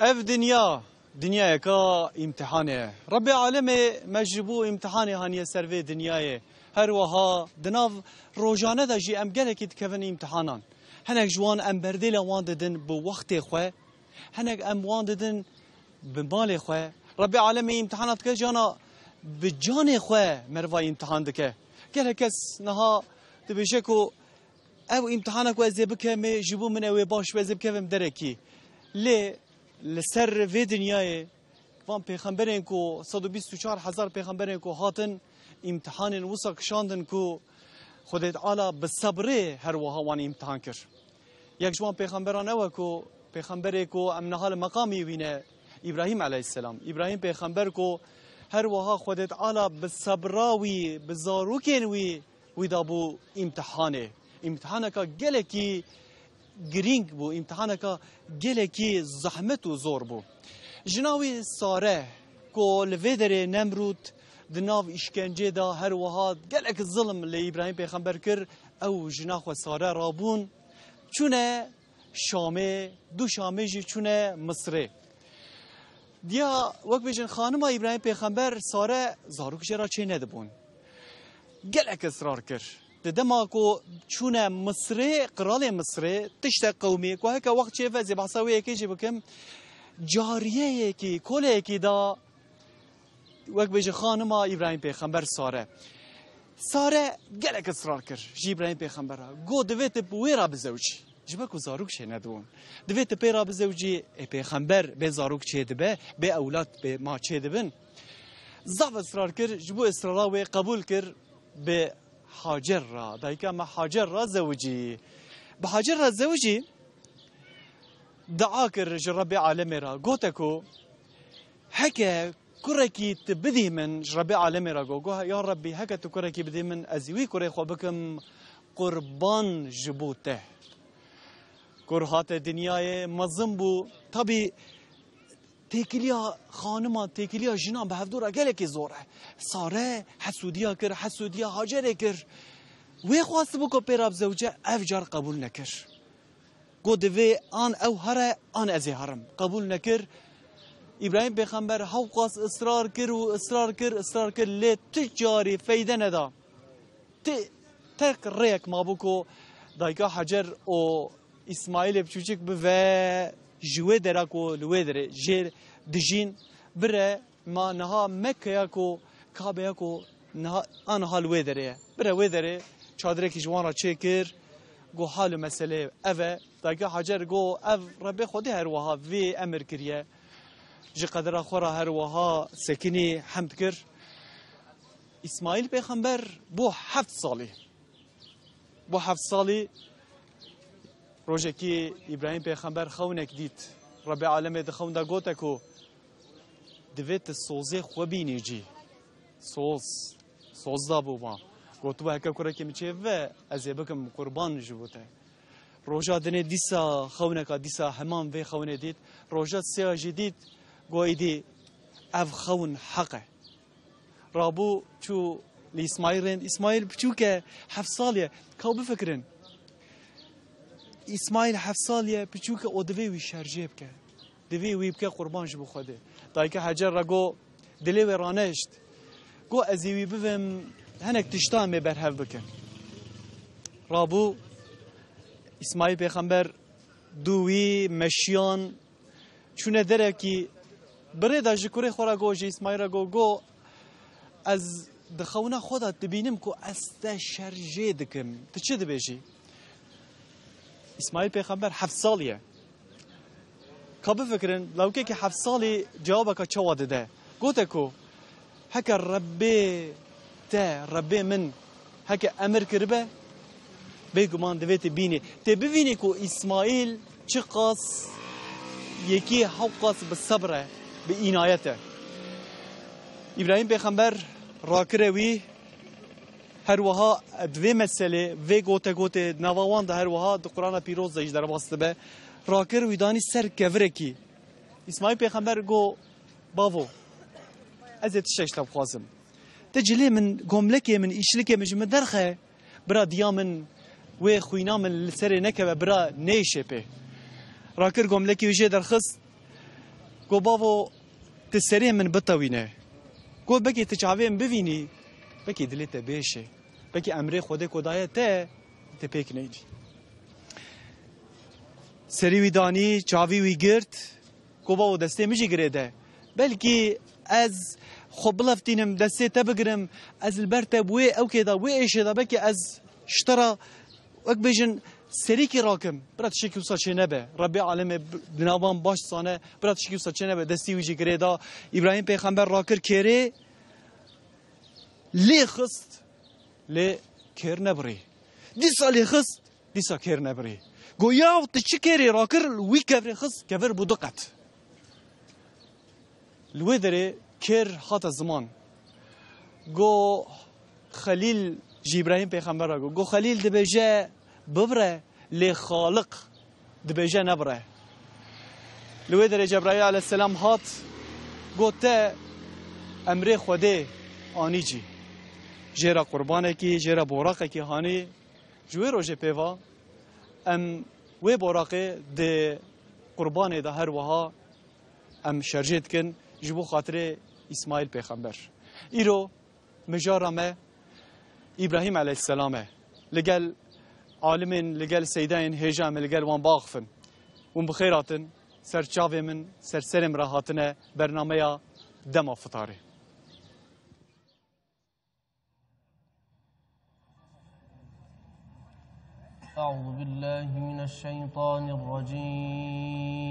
اف دنیا کا امتحانه رب عالم مجبو امتحانه هانیه سروی دنیای هر وها دناو روزانه دا جی ام گله کیت کون امتحانان هنگ جوان ام بردل وان ددن به وقت خو هنگ ام وان ددن به مال خو رب عالم امتحانات که جانا به جان خو مروا امتحان دکه گله کس نها دبیشه کو او امتحانه کو از بکه می جبو من او باش وز بکه درکی لی لسر في دنیای وان پیغمبرین کو 124,000 پیغمبرین کو هاتن امتحان وسا کشاندن کو خود تعالی بالصبر هر وها وان امتحان کر یک جوان پیغمبران او کو پیغمبر کو امن حال مقامی وینه ابراهیم علیه السلام ابراهیم پیغمبر کو هر وها خود تعالی بالصبراوی بزاروکین وی دابو امتحانه کا گله کی گرینگ بو امتحانه کا گله کی زحمت و زور بو جناوی ساره کو لویدر نمرود دناو اشکنجه دا هر وها گله که ظلم لی ابراهیم پیغمبر کر او جناخو ساره رابون چونه شامه دو شامه جی چونه مصره دیا وقت بیشن خانم ابراهیم پیغمبر ساره زاروک جرا چه ندبون گله که اصرار کر دما کو چونه مصر قرال مصر تشت قومی کو هک وقت چه فزی بحثاوی کی بکم جاریه کی کله کی دا وقت بیج خانم ابراهیم پیغمبر ساره گلک اصرار کر جی ابراهیم پیغمبر گو دویت بویرا بزوجی جبه کو زاروک شه ندون دویت پیرا بزوجی پیغمبر به زاروک چه دبه به اولاد به ما چه دبن زاف اصرار کر جبو اصرار و قبول کر به حاجر را دایکا ما حاجر را زوجی به حاجر را زوجی دعا کر رب عالم را گوتکو هکه کرکی تبدی من رب عالم را گو یا ربی هکه تو کرکی بدی من ازوی کره خو بکم قربان جبوته کرهات دنیای مظلم بو طبی تکلیا خانما تکلیا جنا به هفدورا گله کی زوره ساره حسودیا کر حسودیا هاجر کر وی خواست بو کو پیراب زوجه افجار قبول نکر گود وی آن او هر آن از هرم قبول نکر ابراهیم پیغمبر هاو قاس اصرار کر لی تجاری فایده ندا تک ریک ما بو کو دایگا حجر او اسماعیل بچوچک به جوه دراکو لوه دره جیر دجین بره ما نها مکه یاکو کابه یاکو نها آنها لوه دره بره وه دره چادره کی جوانا چکر گو حال مسئله اوه داگه حجر گو او رب خودی هر وها وی امر کریه جی قدر خورا هر وها سکنی حمد کر اسماعیل پیغمبر بو 7 سالی روزه کی ابراهیم پیغمبر خونک دید رب عالم دخون دا گوته کو دویت سوزه خوبینی جی سوز دا بو ما گوتو با هکا کرا کمی چه و از بکم قربان جبوته روزه دنه دیسا خونکا دیسا همان وی خونه دید روزه سیا جدید گوی دی اف خون حقه رابو چو لی اسماعیل بچو که 7 سالیه که بفکرن اسماعیل 7 سالیه بچو که او دوی وی شرجه بکه دوی وی بکه قربان جبو خوده دایی که حجر را گو دلی وی رانشت گو ازیوی بفهم هنک تشتان می برهف بکن رابو اسماعیل پیغمبر دوی مشیان چونه دره که بره دا جکوری خورا گو جی اسماعیل را گو از دخونه خودت ببینم که از ده شرجه دکم تو چه دبیجی؟ اسماعیل پیغمبر 7 سالیه که بفکرن لو که 7 سالی جوابه که چه واده ده گوته که هکه ربی من هکه امر کربه بگو من دویت بینی تی ببینی که اسماعیل چه قاس یکی حق قاس بصبره به اینایته ابراهیم پیغمبر راکره وی هر وها دوی مسئله وی گوته نواوان ده هر وها ده قرآن پیروز ده اجدر باسته به راکر ویدانی سر کفره کی اسماعیل پیغمبر گو باو از تشش لب خوازم تجلی من گملکی من ایشلکی من درخه برا دیا من و خوینا من سر نکه برا نیشه په راکر گملکی ویجه درخست گو باو تسری من بتوینه گو بکی تچاویم ببینی بکی دلت بیشه بکی امر خود کدای ته پیک نیجی سری ویدانی چاوی وی گرت گو باو دسته میجی گریده بلکی از خب بلفتینم دسته تبگرم از البرته بوی او کدا وی ایشه دا بکی از شترا وک بیجن سری کی راکم برات شکی وسا چه نبه ربی عالم بنابان باش سانه برات شکی وسا چه نبه دستی ویجی گریدا ابراهیم پیغمبر راکر کری لی خست لی کر نبری دیسا لی خست دیسا کر نبری گویا و تچی کری راکر وی کفر خست کفر بودقت لوی داره کر خات زمان گو خلیل جی ابراهیم پیغمبر را گو خلیل دبیجه ببره لی خالق دبیجه نبره لوی داره جبرائیل علیه السلام هات گو تا امر خوده آنی جی جیرا قربانه کی جیرا براقه کی هانی جوی روژه پیوا ام وی براقه ده قربانه ده هر وها ام شرجت کن جبو خاطر اسماعیل پیغمبر ایرو مجارا ما ابراهیم علیه السلام لگل عالمین لگل سیدین هجام لگل وان باغفن وان بخیراتن سر چاوی من سر سرم راحتنه برنامه دما فطاره أعوذ بالله من الشيطان الرجيم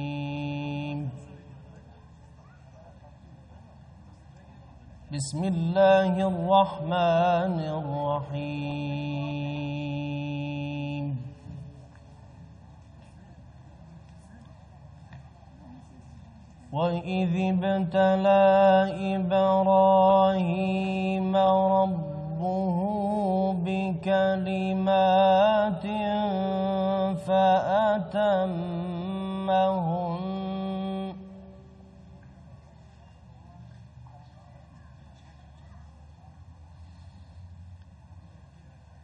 بسم الله الرحمن الرحيم وإذ ابتلى إبراهيم ربه بكلمات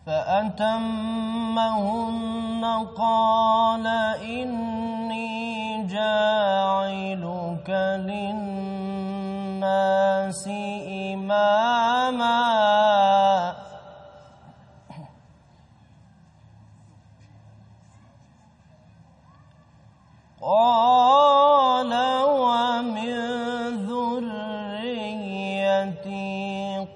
فأتمهن قال إني جاعلك للناس إماما قال ومن ذريتي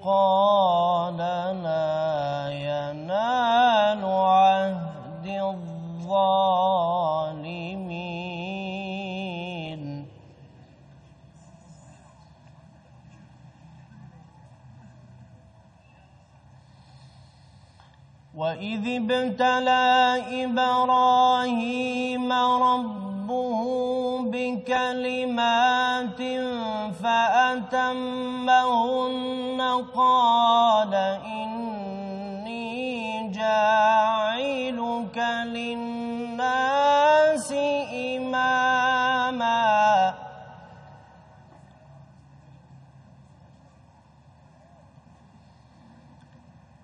قال لا ينال عهد الظالمين وإذ ابتلى إبراهيم ربه بكلمات فأتمهن قال إني جاعلك للناس إماما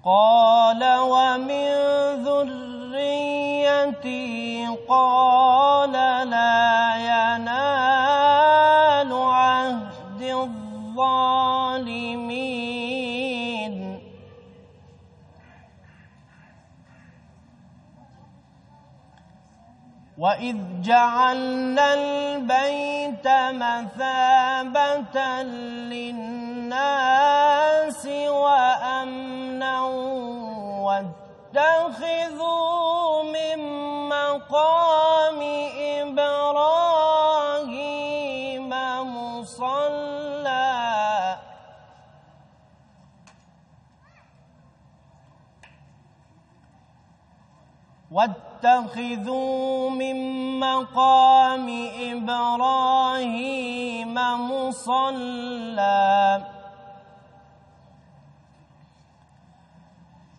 قال ومن ذريتي قال لا ينال عهد الظالمين وإذ جعلنا البيت مثابة للناس وأمنا واتخذوا من مقام إبراهيم مصلى واتخذوا من مقام إبراهيم مصلى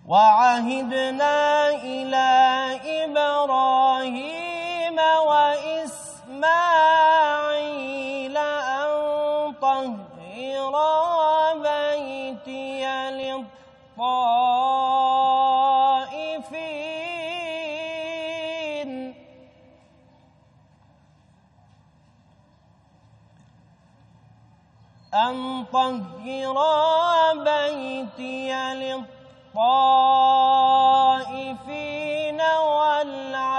وعهدنا إلى إبراهيم وإسماعيل أن طهرا بيتي للطائفين أن طهرا بيتي للطائفين والعاكفين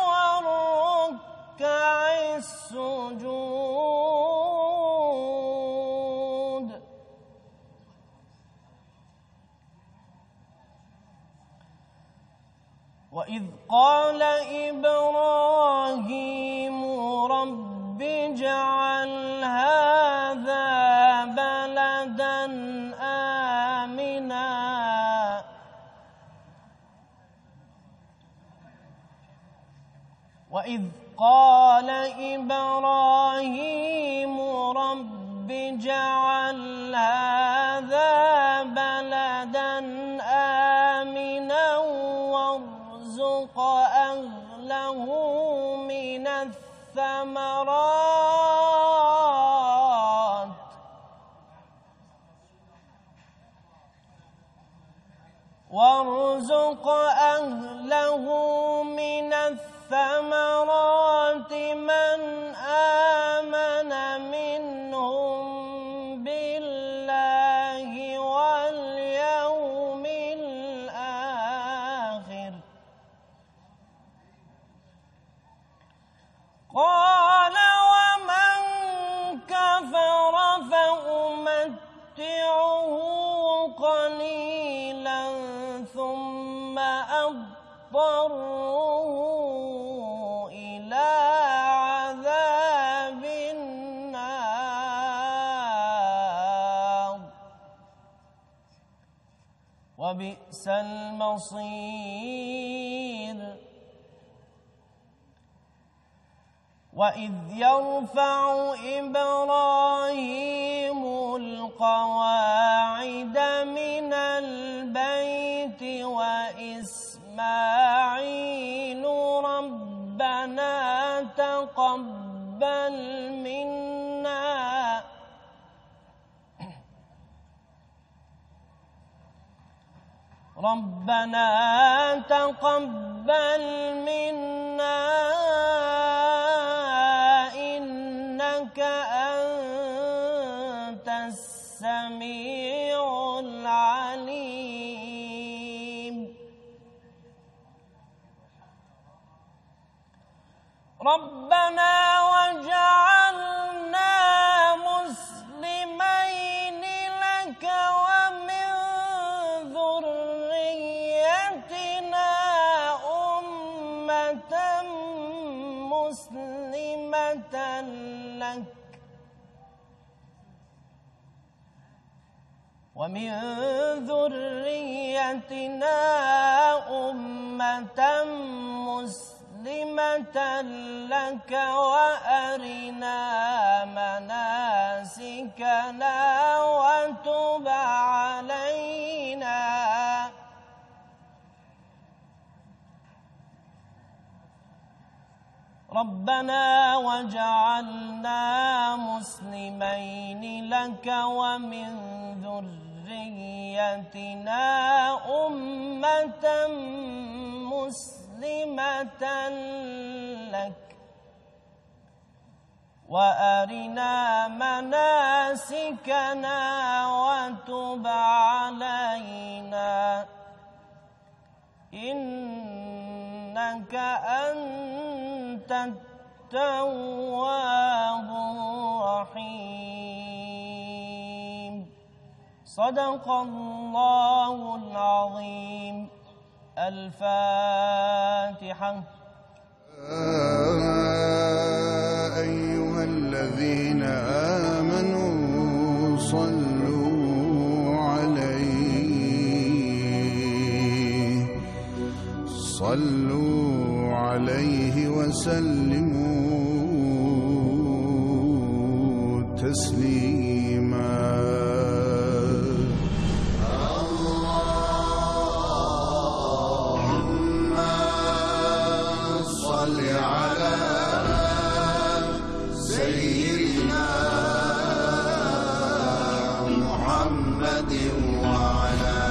والركع السجود. وإذ قال إبراهيم رب اجعل هذا بلدا آمنا وإذ قال إبراهيم رب اجعل هذا بلدا آمنا وارزق أهله من الثمرات من آمن منهم بالله واليوم الآخر. قال ومن كفر فأمتعه قليلا ثم أضطره إلى عذاب النار وبئس المصير. وإذ يرفع إبراهيم القواعد من البيت وإسماعيل ربنا تقبل منا إنك أنت السميع العليم. ربنا وجعلنا مسلمين لك ومن ذريتنا أمة مسلمة لك وأرنا مناسكنا وتب علينا ربنا وجعلنا مسلمين لك ومن ذريتنا أمة مسلمة لك وأرنا مناسكنا وتب علينا إنك أنت التواب الرحيم. صدق الله العظيم. الفاتحة. أيها الذين آمنوا صلوا عليه وسلموا تسليما. اللهم صل على سيدنا محمد وعلى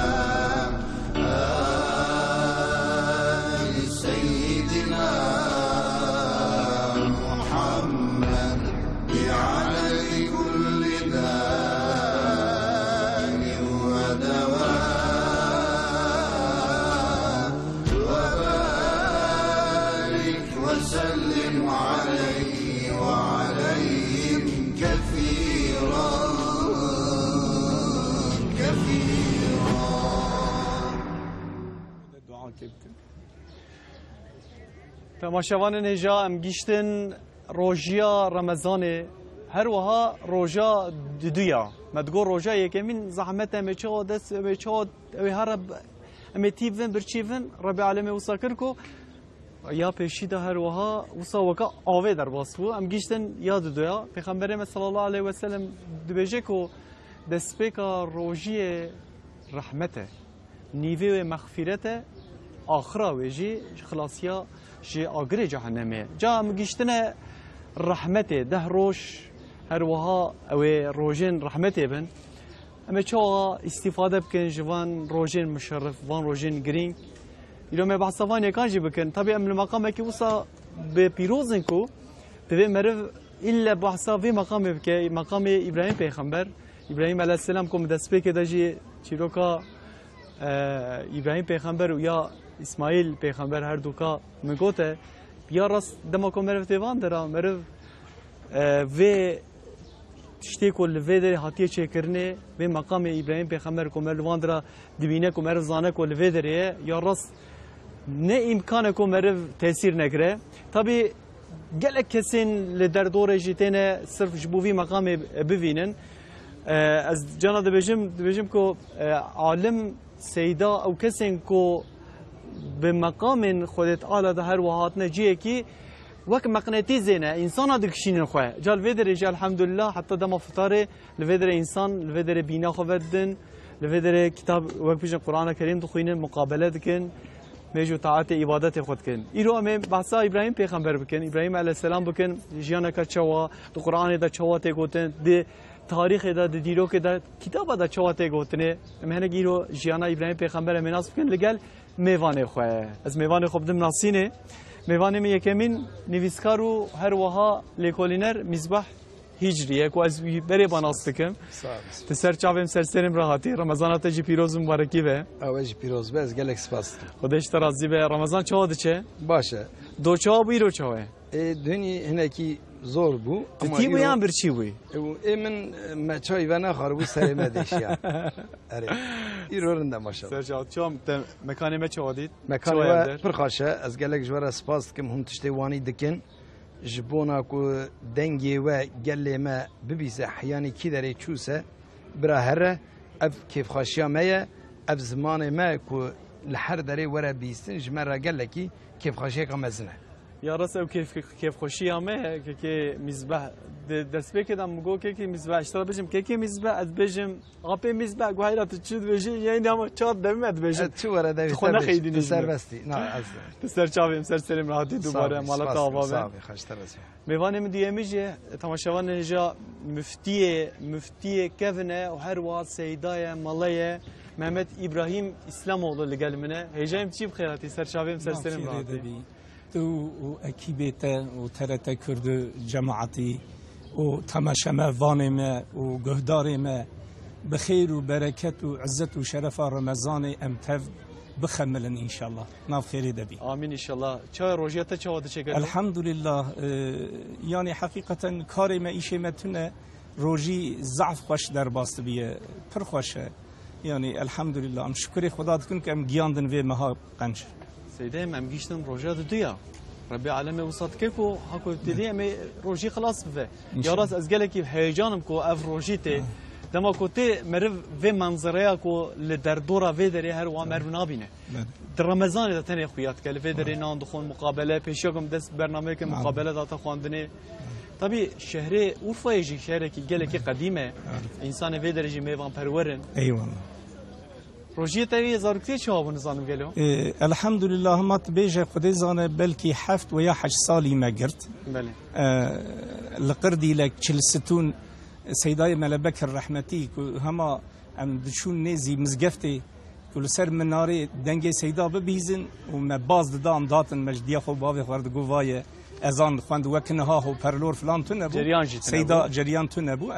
آل سيدنا محمد تماشاوان نجا ام گیشتن روژیا رمضان هر وها روژا دویا مدگو روژا یکمین زحمت امچو دست امچو هرب امتیفن برچیفن رب العالمین وساکرکو یا پیشیده هر وها وسا وکا آوه در باسفو ام گیشتن یاد دویا پیغمبر صلی الله علیه و سلم دبیجه کو دسپیکا روژی رحمته نیوه مغفرته آخرا ویجی خلاصیا جي آگری جهنمه جا مگیشتنه رحمته ده روش هر وها او روجين رحمته بن اما چوا استفاده بکن جوان روجين مشرف وان روجين گرین يلو ما بحثوان يكان جي بكن طبيعا من المقام كي وصا ببيروزنكو بفي مرف الا بحثا في مقام بكي مقام ابراهيم پیغمبر ابراهيم عليه السلام كم دسبه كده جي چيروكا ابراهيم پیغمبر ويا اسماعیل پیغمبر هر دوکا میگوته بیا راست دما کو مرف دیوان درا مرف و تشتی کل و در هاتیه چکرنه و مقام ابراهیم پیغمبر کو مرف وان درا دبینه کو مرف زانه کل و دره یا راست نه امکانه کو مرف تاثیر نگره طبی گلک کسین لدر دور جیتنه صرف جبوی مقام ببینن از جانا دبیجم کو عالم سیدا او کسین کو بمقام خودت آلا ده هر وهات نجیه کی وک مقناطیس نه انسان دکشین خواه جال ویدر جال الحمدلله حتی دم فطاره لویدر انسان لویدر بینا خوادن لویدر کتاب وک پیش قرآن کریم دخوینه مقابله دکن میجو طاعت عبادت خود کن ایرو ام بحثا ابراهیم پیغمبر بکن ابراهیم علیه السلام بکن جیانا کا چوا تو قرآن دا چوا ته گوتن دی تاریخ دا دیرو که دا کتاب دا چوا ته گوتنه مهنه گیرو جیانا ابراهیم پیغمبر مناس بکن لگل میوانه خواه از میوانه خوب دم ناسینه میوانه می یکمین نویسکارو هر وها لیکولینر مصباح هجریه کو از بری بناست کم تسر چاویم سرسرم راحتی رمضان تجی پیروز مبارکی به اوج پیروز به از گلک سپاس خودش ترازی به رمضان چه چه باشه دو چا بیرو چاوه دنی هنکی زور بو تی بو یان برچی بو من ما چای و نخاربو سر مدشیا اره ایرورنده ماشاءالله سرجا چوم مکان ما چه ودید مکان و پرخاشه از گلک جوار سپاس کم هم تشتی وانی دکن جبونا کو دنگی و گلی ما ببیزه حیانی کی داره چوسه برا هره اف کیف خاشیا مایه اف زمان ما کو لحر داره ورا بیستن جمرا گلکی کیف خاشیا کمزنه یا راست او کیف خوشی همه که مزبح دست بکدم مگو که مزبح اشترا بجم که مزبح از بجم آب مزبح گوهرات چود بجی یعنی هم چاد دمت بجم تو ورا دوی خونه خیلی نیست سر بستی نه از سر چاویم سر سریم راحتی دوباره مالات آبابه صافی خشتر از میوانم دیمیجه تماشاوان نجا مفتی کفنه و هر وقت سیدای مالای محمد ابراهیم اسلاmoğlu لگل منه هجایم چی بخیراتی سر چاویم سر سریم راحتی و اکیبته و ترت کرد جماعتی و تماشما وانمه و گهدارمه بخیر و برکت و عزت و شرف رمضان امتف بخملن ان شاء الله ناف خیری دبی آمین ان شاء الله چه روزیات چه وقت چه کرد الحمد لله یعنی حقیقتا کار ما ایشه متونه روزی ضعف خوش در باست بیه پر خوشه یعنی الحمد لله ام شکر خدا دکن که ام گیاندن و مها قنش سيدي ما مجيشتن روجات الدنيا ربي عالمي وسط كيكو هاكو ابتدي مي روجي خلاص بفه يا راس ازقلك بهيجانم كو اف روجيتي لما كنت مرف في منظريا كو لدردورا في دري هر وامر نابينه در رمضان ده تاني خويات كل في دري نان دخون مقابله بيشوكم دست برنامج مقابله داتا خواندني طبي شهر اورفا يجي شهر كي قالك قديمه انسان في درجه ميوان پرورن ايوه روجیت ای زارکتی چه آبون زانم گلو؟ الحمد لله ما تبیجه خودی زانه بلکی 7 و یا 8 سالی مگرد. بله. لقردی لک 40 سیدای ملبکر رحمتی که هما ام دشون نیزی مزگفتی کل سر مناره دنگ سیدا ببیزن و مباز دام داتن مجدیا خو باوی خورد گوای ازان خواند وکنه ها و پرلور فلان تو نبود. سیدا جریان تو نبود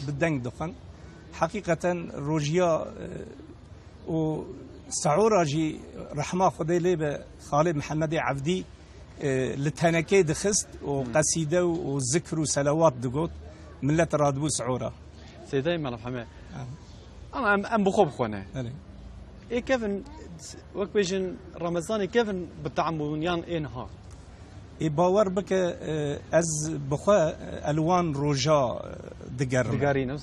بدنگ دخن. حقیقتا روجیا و سعورا جي رحمه خدي لي خالد محمد عبدي لتنكي دخست وقصيده وذكر وسلوات دقوت ملت رادبو سعورا سيدي مال محمد انا ام بخوب خونه كيفن وقت بيجن رمضان كيفن بتعملون يان إنها باور بك از بخوا الوان روجا دقرم دقارين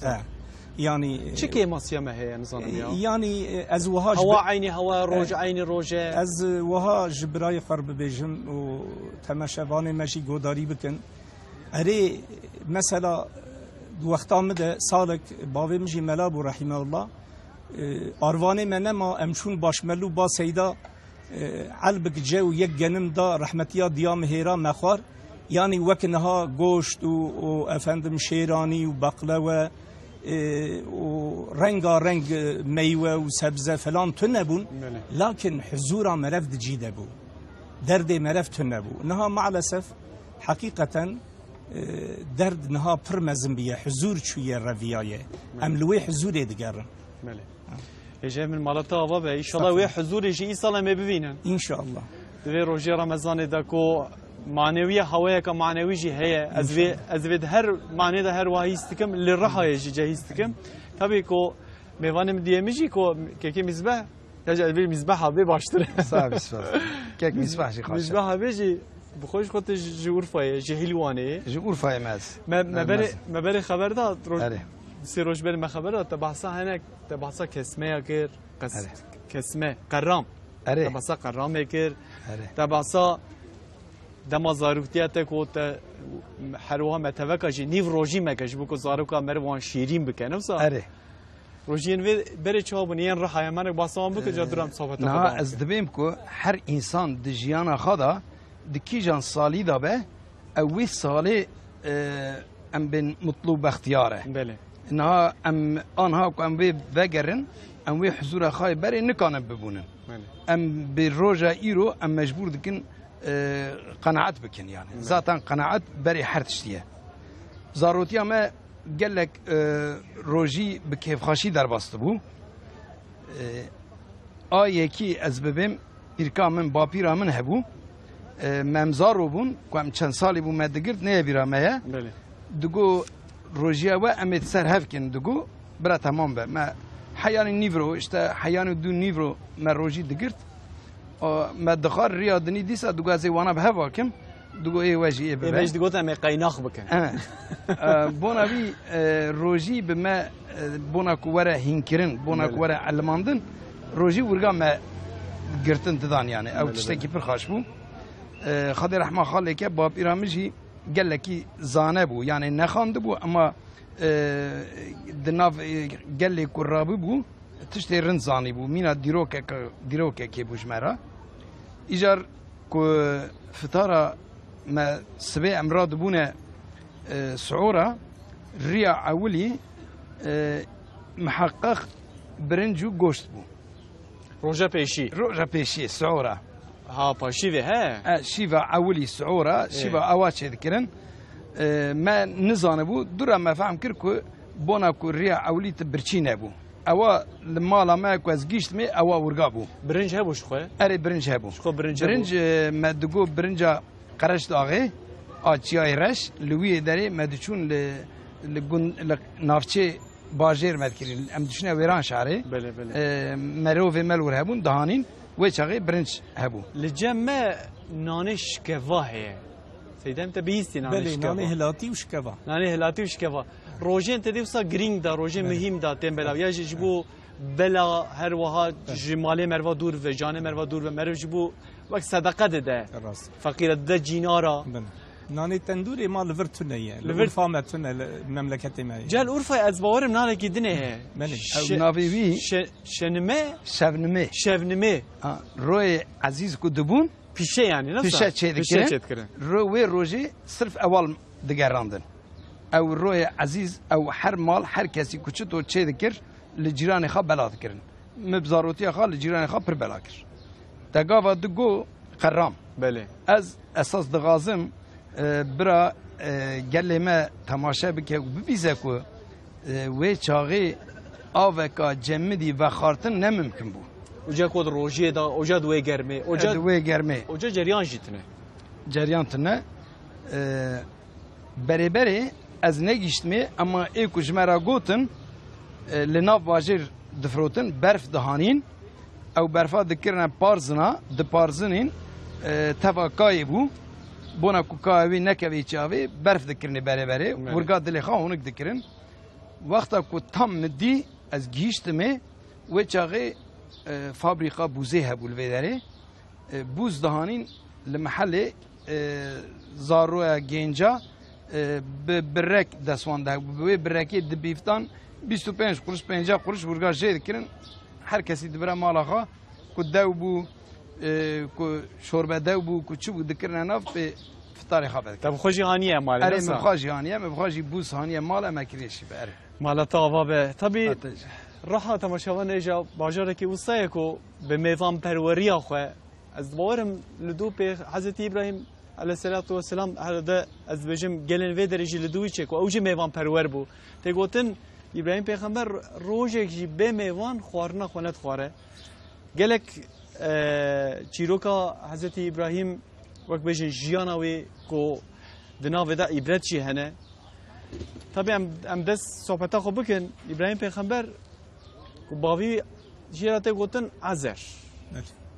يعني شو كي ماسيا ما هي نظام يعني از وها هوا عيني هوا روج عيني روجة از وها جبراي خرب بيجن و تماشوان ماشي قداري بكن اري مثلا وقتا مده سالك باوي مجي ملابو رحمه الله ارواني منما امشون باشملو با سيدا علبك جو یک جنم دا رحمتيا ديام هيرا مخار يعني وكنها گوشت و افندم شيراني و بقلوه و رنگا رنگ ميوه و سبزه فلان تنبون لكن حضورا مرف دجيده بو درد مرف تنبو نها مع حقيقة درد نها پرمزم بيه حضور چوية رويايه املوي حضور دقرن ماله اجا من مالتا بابا ان شاء الله وي حضور يجي صلاه ما ببينن ان شاء الله دوي روجي رمضان داكو معنويه هوايه كمعنوي جي هي ازويد هر معنى ده هر واهي استكم للرحا يجي جاهستكم تبي كو ميوانم ديمجي كو كيكي مزبح يجي البي مزبح ابي باشتر صعب صعب كيك مزبح شي خاص مزبح بيجي بخوش خط جور فاي جهلوانه جور فاي ماز ما بالي خبر ده سي روج بالي ما خبر ده تبعصا هناك تبعصا كسمه كير كسمه قرام تبعصا قرام كير تبعصا دما زاروتياتك و حروها متوكا جي نيف روجي مكش بكو زاروكا مروان شيرين بكن وصا روجين بري چوا بنيان راح يمنك باسام بك جدرام صحبت نا از دبيم كو هر انسان دجيانا خدا دكيجان صالي دابه او صالي ام بن مطلوب اختياره بله انها ام انها كو ام بگرن ام وي حضور خاي بري نكان ببونن ام بروجا ايرو ام مجبور دكن قناعت بكن يعني ذاتا قناعت بري حرتشتيه زاروتيا ما قال لك روجي بكيف خاشي درباست بو آيكي از ببم إركا من بابيرا من هبو ممزارو بون كم چند سالي بو مدگرد نه بیرا مه دگو روجيا و امت سر هفكن دگو برا تمام به ما حيان نيفرو اشتا حيان دو نيفرو ما روجي دگرد ما دخار رياضني ديسا دگو از وانا به هواكم دگو اي واجي اي به باش دگو تم قيناخ بكن بونا بي روجي بما بونا كو ورا هينكرن بونا كو ورا علماندن روجي ورغا ما گرتن تدان يعني او تشتكي پر خاشبو خدي رحمه خالك باب ايرامجي قال لك زانبو يعني نخاند بو اما دناف قال لي قراب بو تشتي رن زاني بو مينا ديروك كي بوجمرا ايجار كو فتاره ما سبع امراض بونا سعوره ريا اولي محقق برنجو گوشت بو روجا بيشي سعوره ها باشيفه ها شيفا اولي سعوره شيفا اواتش ذكرن ما نزانه بو درا ما فهم كركو بونا كو ريا اولي تبرچينه بو اوا لما ما كو از گيشت مي اوا ورغابو برنج هبو شخو اري برنج هبو شخو برنج ما دغو برنجا قرش داغي اچياي رش لوي دري ما دچون ل نافچه باجير مدكرين ام دشنا ويران شعري بله بله مروف ملور هبون دهانين وچاغي برنج هبو لجمع نانش كفاه سيدنا انت بيستي نانش كفاه ناني هلاتي وشكفا ناني هلاتي وشكفا روجين تدي وصا جرينج دا روجين مهم دا تم بلا يا جبو بلا هر وها جمالي مروا دور و جان مروا دور و مرو جبو وقت صدقه ده فقير ده جينارا ناني تندوري مال لفرتونيه لفرفامتنا المملكه ما جال اورفا از باورم نانه كدنه نافي بي شفنمه روي عزيز كدبون پیشه يعني نفسه پیشه تكرن روي روجي صرف اول دقراندن او روي عزيز او حر مال حر كسي كوچتو چه ذكر لجيران خا بلا ذكرن مبزاروتي خا لجيران خا پر بلا كر تقاوا دغو قرام بله از اساس دغازم برا گله ما تماشا بکه ببیزه کو و چاغي آوکا جمدی و خارتن نممکن بو اوجا کود روجی دا اوجا دوی گرمه اوجا جریان جیتنه جریان تنه بری از نگیشتمی اما ایکو جمرا گوتن لناف واجر دفروتن برف دهانین او برفا دکرنا پارزنا د پارزنین تفاکای بو بونا کو کاوی نکوی چاوی برف دکرنی بره بره ورگا دلی خواه اونک دکرن وقتا کو تم ندی از گیشتمه و چاقی فابریقا بوزه هبول ویداره بوز دهانین لمحل زاروه گینجا برک دستوان ده به برکی دبیفتان 25 قرش 50 قرش ورگا جه دکرن هر کسی دبره مالاخا کو دو بو کو شوربه دو بو کو چوب دکرن ناف به فطار خابه طب خوشی هانیه مال اره مخاجی هانیه مخاجی بوس هانیه مال مکریشی بره مالتا آوابه طبی راحة تماشاوان اجا باجاره که وصایه کو به میوان پروری آخوه از باورم لدو به حضرت ابراهیم علیه السلام هذا از بجم گلن و درجه لدوی چه کو اوج میوان پرور بو ته گوتن ابراهیم پیغمبر روزه کی به میوان خوارنا خونت خواره گلک چیروکا حضرت ابراهیم وقت بجن جیاناوی کو دناو دا عبرت چی هنه طبعا ام دست صحبتا خو بکن ابراهیم پیغمبر کو باوی جیراته گوتن عذر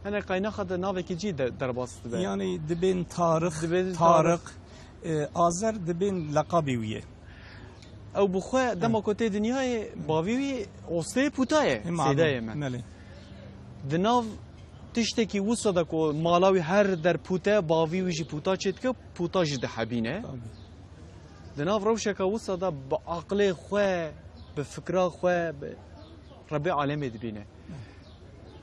هنه قاینا خد ناوی کی جی در باست به یعنی دبین طارق آذر دبین لقبی ویه او بخوا دما کوته دنیای باوی اوسته پوتای سیدای من دناو تشته کی وساده کو مالاوی هر در پوته باوی ویجی پوتا چت که پوتا جده حبینه دناو روشه که وساده با عقل خو به فکر خو به رب عالم دبینه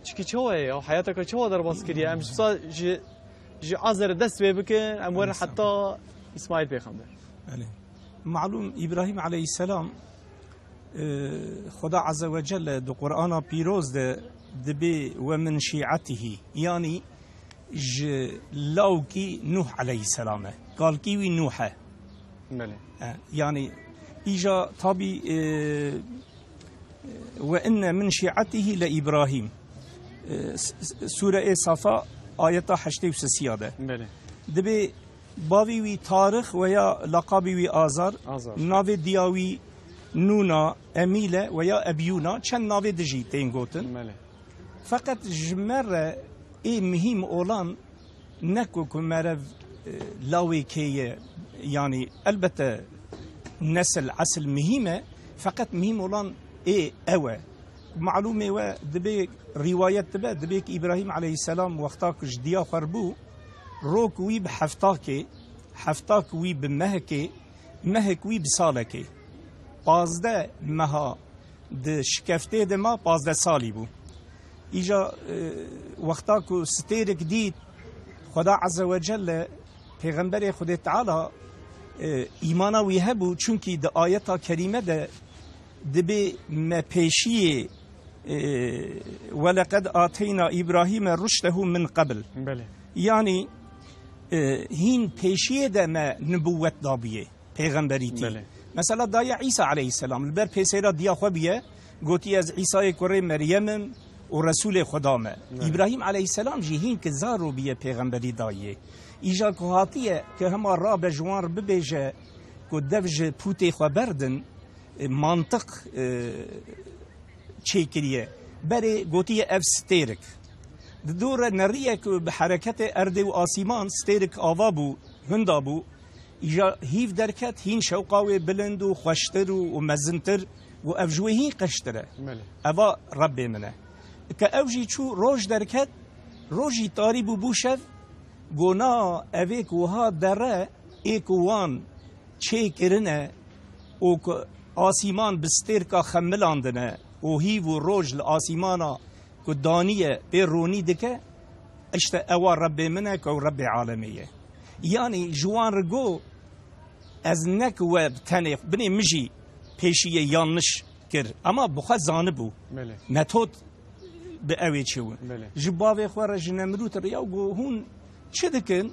چکی چوه یا حیاتك چوه در باز کریه امش بسا جی عذر دست بکن امور حتی اسماعیل پیغمبر معلوم ابراهیم علیه السلام خدا عز وجل دو قرآن پیروز ده دبی و من شیعته یعنی لاوکی نوح علیه السلام قال کیوی نوحه يعني إجا طبي وإن من شيعته لإبراهيم سورة صفا آية حشتي وسسيادة دبي باوي وي تاريخ ويا لقابي وي آزار ناوي دياوي نونا أميلة ويا أبيونا چند ناوي دجي تنگوتن فقط جمرة اي مهم اولان نكو كمرة لاوي كي يعني البته نسل عسل مهمة فقط مهم اولان اي اوه معلومه و دبي روايات تبع دبيك ابراهيم عليه السلام وقتاك جديا خربو روك وي بحفتاكي حفتاك وي بمهكي مهك وي بسالكي پازده مها د شکفته د ما 15 سالی بو ایجا وقتا کو ستیرک دید خدا عز وجل پیغمبر خدا تعالی ایمانا وی هبو چونکی د آیتا کریمه ده دبی ما پیشی ولقد آتینا ابراهیم رشده من قبل یعنی هین پیشی ده ما نبوت دابیه پیغمبریتی مثلا دای عیسی علیه السلام البر پیسیرا دیا خوبیه گوتی از عیسی کره مریم و رسول خدا ما ابراهیم علیه السلام جهین که زارو بیه پیغمبری دایه ایجا که هاتیه که همه را به جوان ببیجه که دوج پوتی خو بردن منطق چه کریه بری گوتی اف ستیرک دور نریه که به حرکت ارده و آسیمان ستیرک آوا بو هندا بو ایجا هیف درکت هین شوقاوی بلند و خوشتر و مزنتر و افجوه هین قشتره اوا رب منه که اوجی چو روش درکت روشی تاری بو شف گونا اویک وها دره ایک وان چه کرنه و که آسیمان بستیر که خملاندنه و هیو و روش لآسیمانا که دانیه بی رونی دکه اشتا اوا رب منه که رب عالمیه یعنی جوان رگو از نک و تنه بنی مجی پیشی یانش کرد اما بخواه زانه بو متود به اوی چون جباوی خواه جنمروت ریا گو هون چه دکن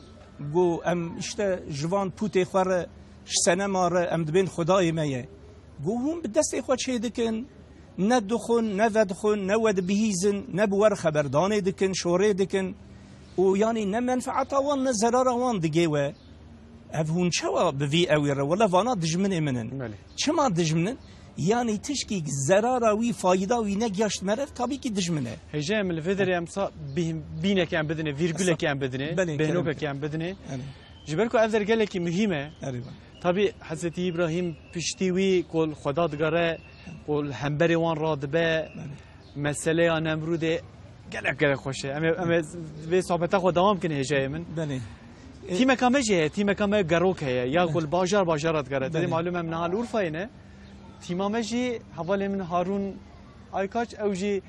گو ام اشتا جوان پوت خواه سنه ماره ام دبین خدای میه گو هون به دست خواه چه دکن نه دخون نه ودخون نه ود بهیزن نه بور خبردانه دکن شوره دکن و یعنی نه منفعت وان نه ضرر وان دیگه و هون چوا بوی اوی را ولی وانا دجمنه منن چما دجمنن yani tişki zarara ve fayda ve ne yaşt merev tabii ki dijmine. هجا من الفيدر يمسا بينك يعني بدني فيرجولك يعني بدني بينوكك يعني بدني جبركو أفضل قال لك مهمة طبي حضرت إبراهيم بشتوي كل خدا دقرة كل همبري وان رادبة مسألة نمرود قالك خوشه أما في صحبتها خو دوام كن هجا من تي مكان جه تي مكان جروك هي يا كل باجرات قرة تدي معلومة من هالورفة هنا تي ما مجي حوالي من هارون أيكاش أوجي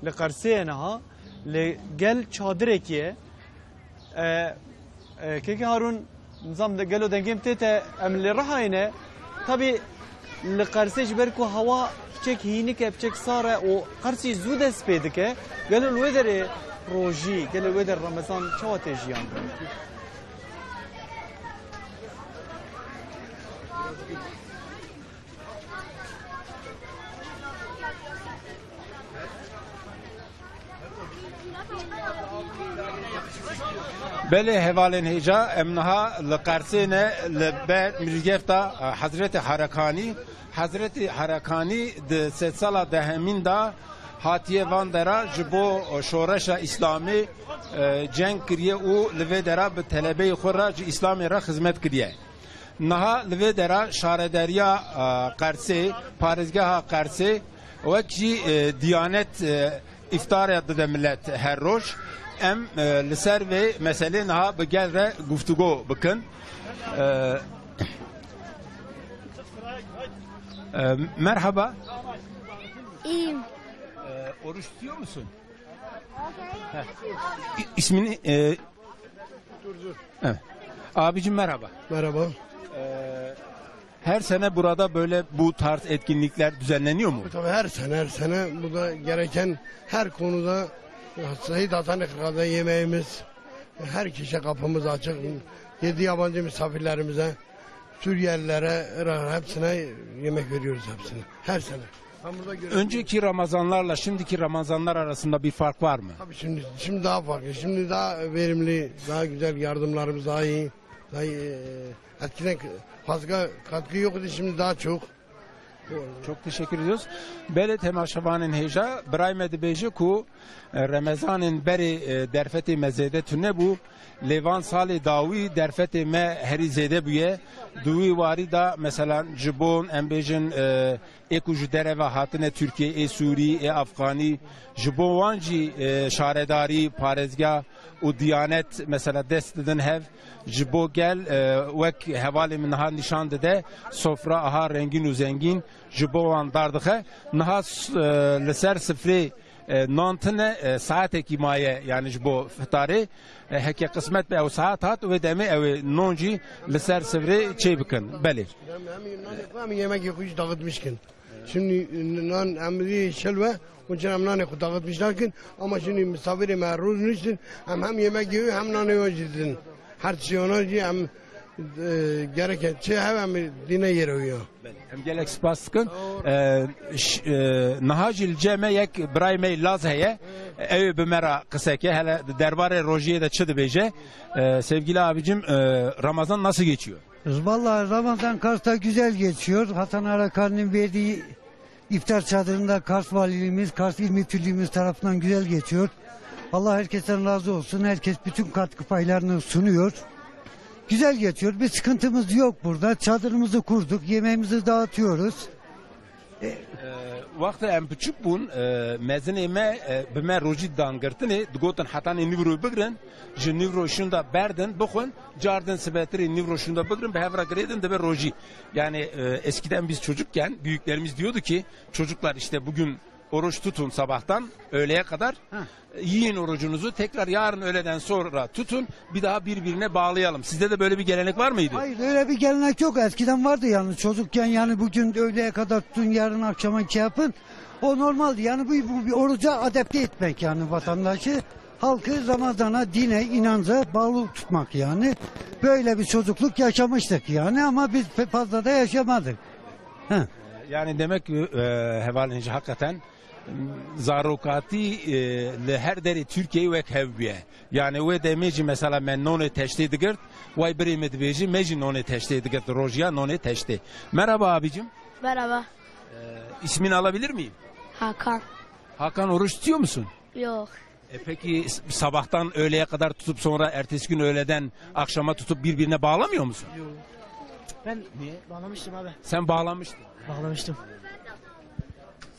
لقرسي أنها لقل شادركيه كيك هارون نظام قالوا دنجيم تيتا أم اللي راح هنا طبي لقرسي جبركو هوا بشك هينك بشك صار وقرسي زود سبيدك قالوا الويدر روجي قالوا الويدر رمضان شو تجيان بله هوالن هجا امنها لقرسين لبيت مجيفتا حضرت حرکانی د سه سالا دهمین دا هاتیه وان درا جبو شورش اسلامی جنگ کریه او لوی درا به طلبه خورا ج اسلامی را خدمت کریه نها لوی درا شاردریا قرسه پارزگاه قرسه وکی دیانت افطار د ملت هر روز ام لسر و مسئله نها به گل را گفتگو بکن merhaba. İyiyim. Oruç tutuyor musun? İsmini Evet. Abicim merhaba. Merhaba. Her sene burada böyle bu tarz etkinlikler düzenleniyor mu? Tabii her sene burada gereken her konuda Sahid Hasan-ı yemeğimiz, her kişi kapımız açık. 7 yabancı misafirlerimize, Suriyelilere, hepsine yemek veriyoruz hepsine. Her sene. Önceki Ramazanlarla şimdiki Ramazanlar arasında bir fark var mı? Tabii şimdi daha farklı. Şimdi daha verimli, daha güzel yardımlarımız daha iyi. Daha iyi. Eskiden fazla katkı yoktu, şimdi daha çok. Çok teşekkür ediyoruz. Böyle temaşavanın heja, Brahim'de beje ku Ramazan'ın beri derfeti mezede tüne bu. Levan sali davi derfeti me heri zede buye. Duvi vari da mesela Jibon, embejin ekuj dereve hatine Türkiye, Suri, Afgani, Jibon vanci şaredari, parezgah, o diyanet mesela desteden hev. Jibo gel vek hevali minha nişan de sofra aha rengin u zengin jibo wan dardığı naha leser sıfri nantine saate ki maye yani jibo fitari heke kısmet be o saat hat ve demi ev nonji leser sıfri çebikin beli. Hem yemek yapıcı dağıtmışken. Şimdi nan emri şelve onun için hem nane dağıtmışlarken ama şimdi misafiri meruz niştin hem yemek yiyor hem nane yiyeceksin. Her şey ona hem gereken şey hem dine yeriyor. Hem gelek spastkın nahacil ceme yek Brahim'e laz heye ev bimera kısake hele derbare rojiye de çıdı beje sevgili abicim Ramazan nasıl geçiyor? Vallahi Ramazan Kars'ta güzel geçiyor. Hasan Arakan'ın verdiği iftar çadırında Kars Valiliğimiz, Kars İl Müftülüğümüz tarafından güzel geçiyor. Allah herkesten razı olsun. Herkes bütün katkı paylarını sunuyor. Güzel geçiyor. Bir sıkıntımız yok burada. Çadırımızı kurduk. Yemeğimizi dağıtıyoruz. Vakti em küçük bun mezeneme bime roji dangırtını dgotan hatan nivro bigrin je nivro şunda berden bukun jardan sebetri nivro şunda bigrin behevra gredin de be roji yani eskiden biz çocukken büyüklerimiz diyordu ki çocuklar işte bugün oruç tutun sabahtan öğleye kadar yiyin orucunuzu tekrar yarın öğleden sonra tutun bir daha birbirine bağlayalım. Sizde de böyle bir gelenek var mıydı? Hayır öyle bir gelenek yok. Eskiden vardı yani çocukken yani bugün öğleye kadar tutun yarın akşama yapın. O normaldi yani bu bir oruca adapte etmek yani vatandaşı. Halkı Ramazan'a, dine, inanca bağlı tutmak yani. Böyle bir çocukluk yaşamıştık yani ama biz fazla da yaşamadık. Yani demek ki hevalince hakikaten zarokati le her deri Türkiye ve hevbiye. Yani ve demeci mesela men none teşti digert, vay biri medveji meji none teşti digert, rojya none teşti. Merhaba abicim. Merhaba. İsmini alabilir miyim? Hakan. Hakan, oruç tutuyor musun? Yok. Peki sabahtan öğleye kadar tutup sonra ertesi gün öğleden akşama tutup birbirine bağlamıyor musun? Yok. Ben niye? Bağlamıştım abi. Sen bağlamıştın. Bağlamıştım.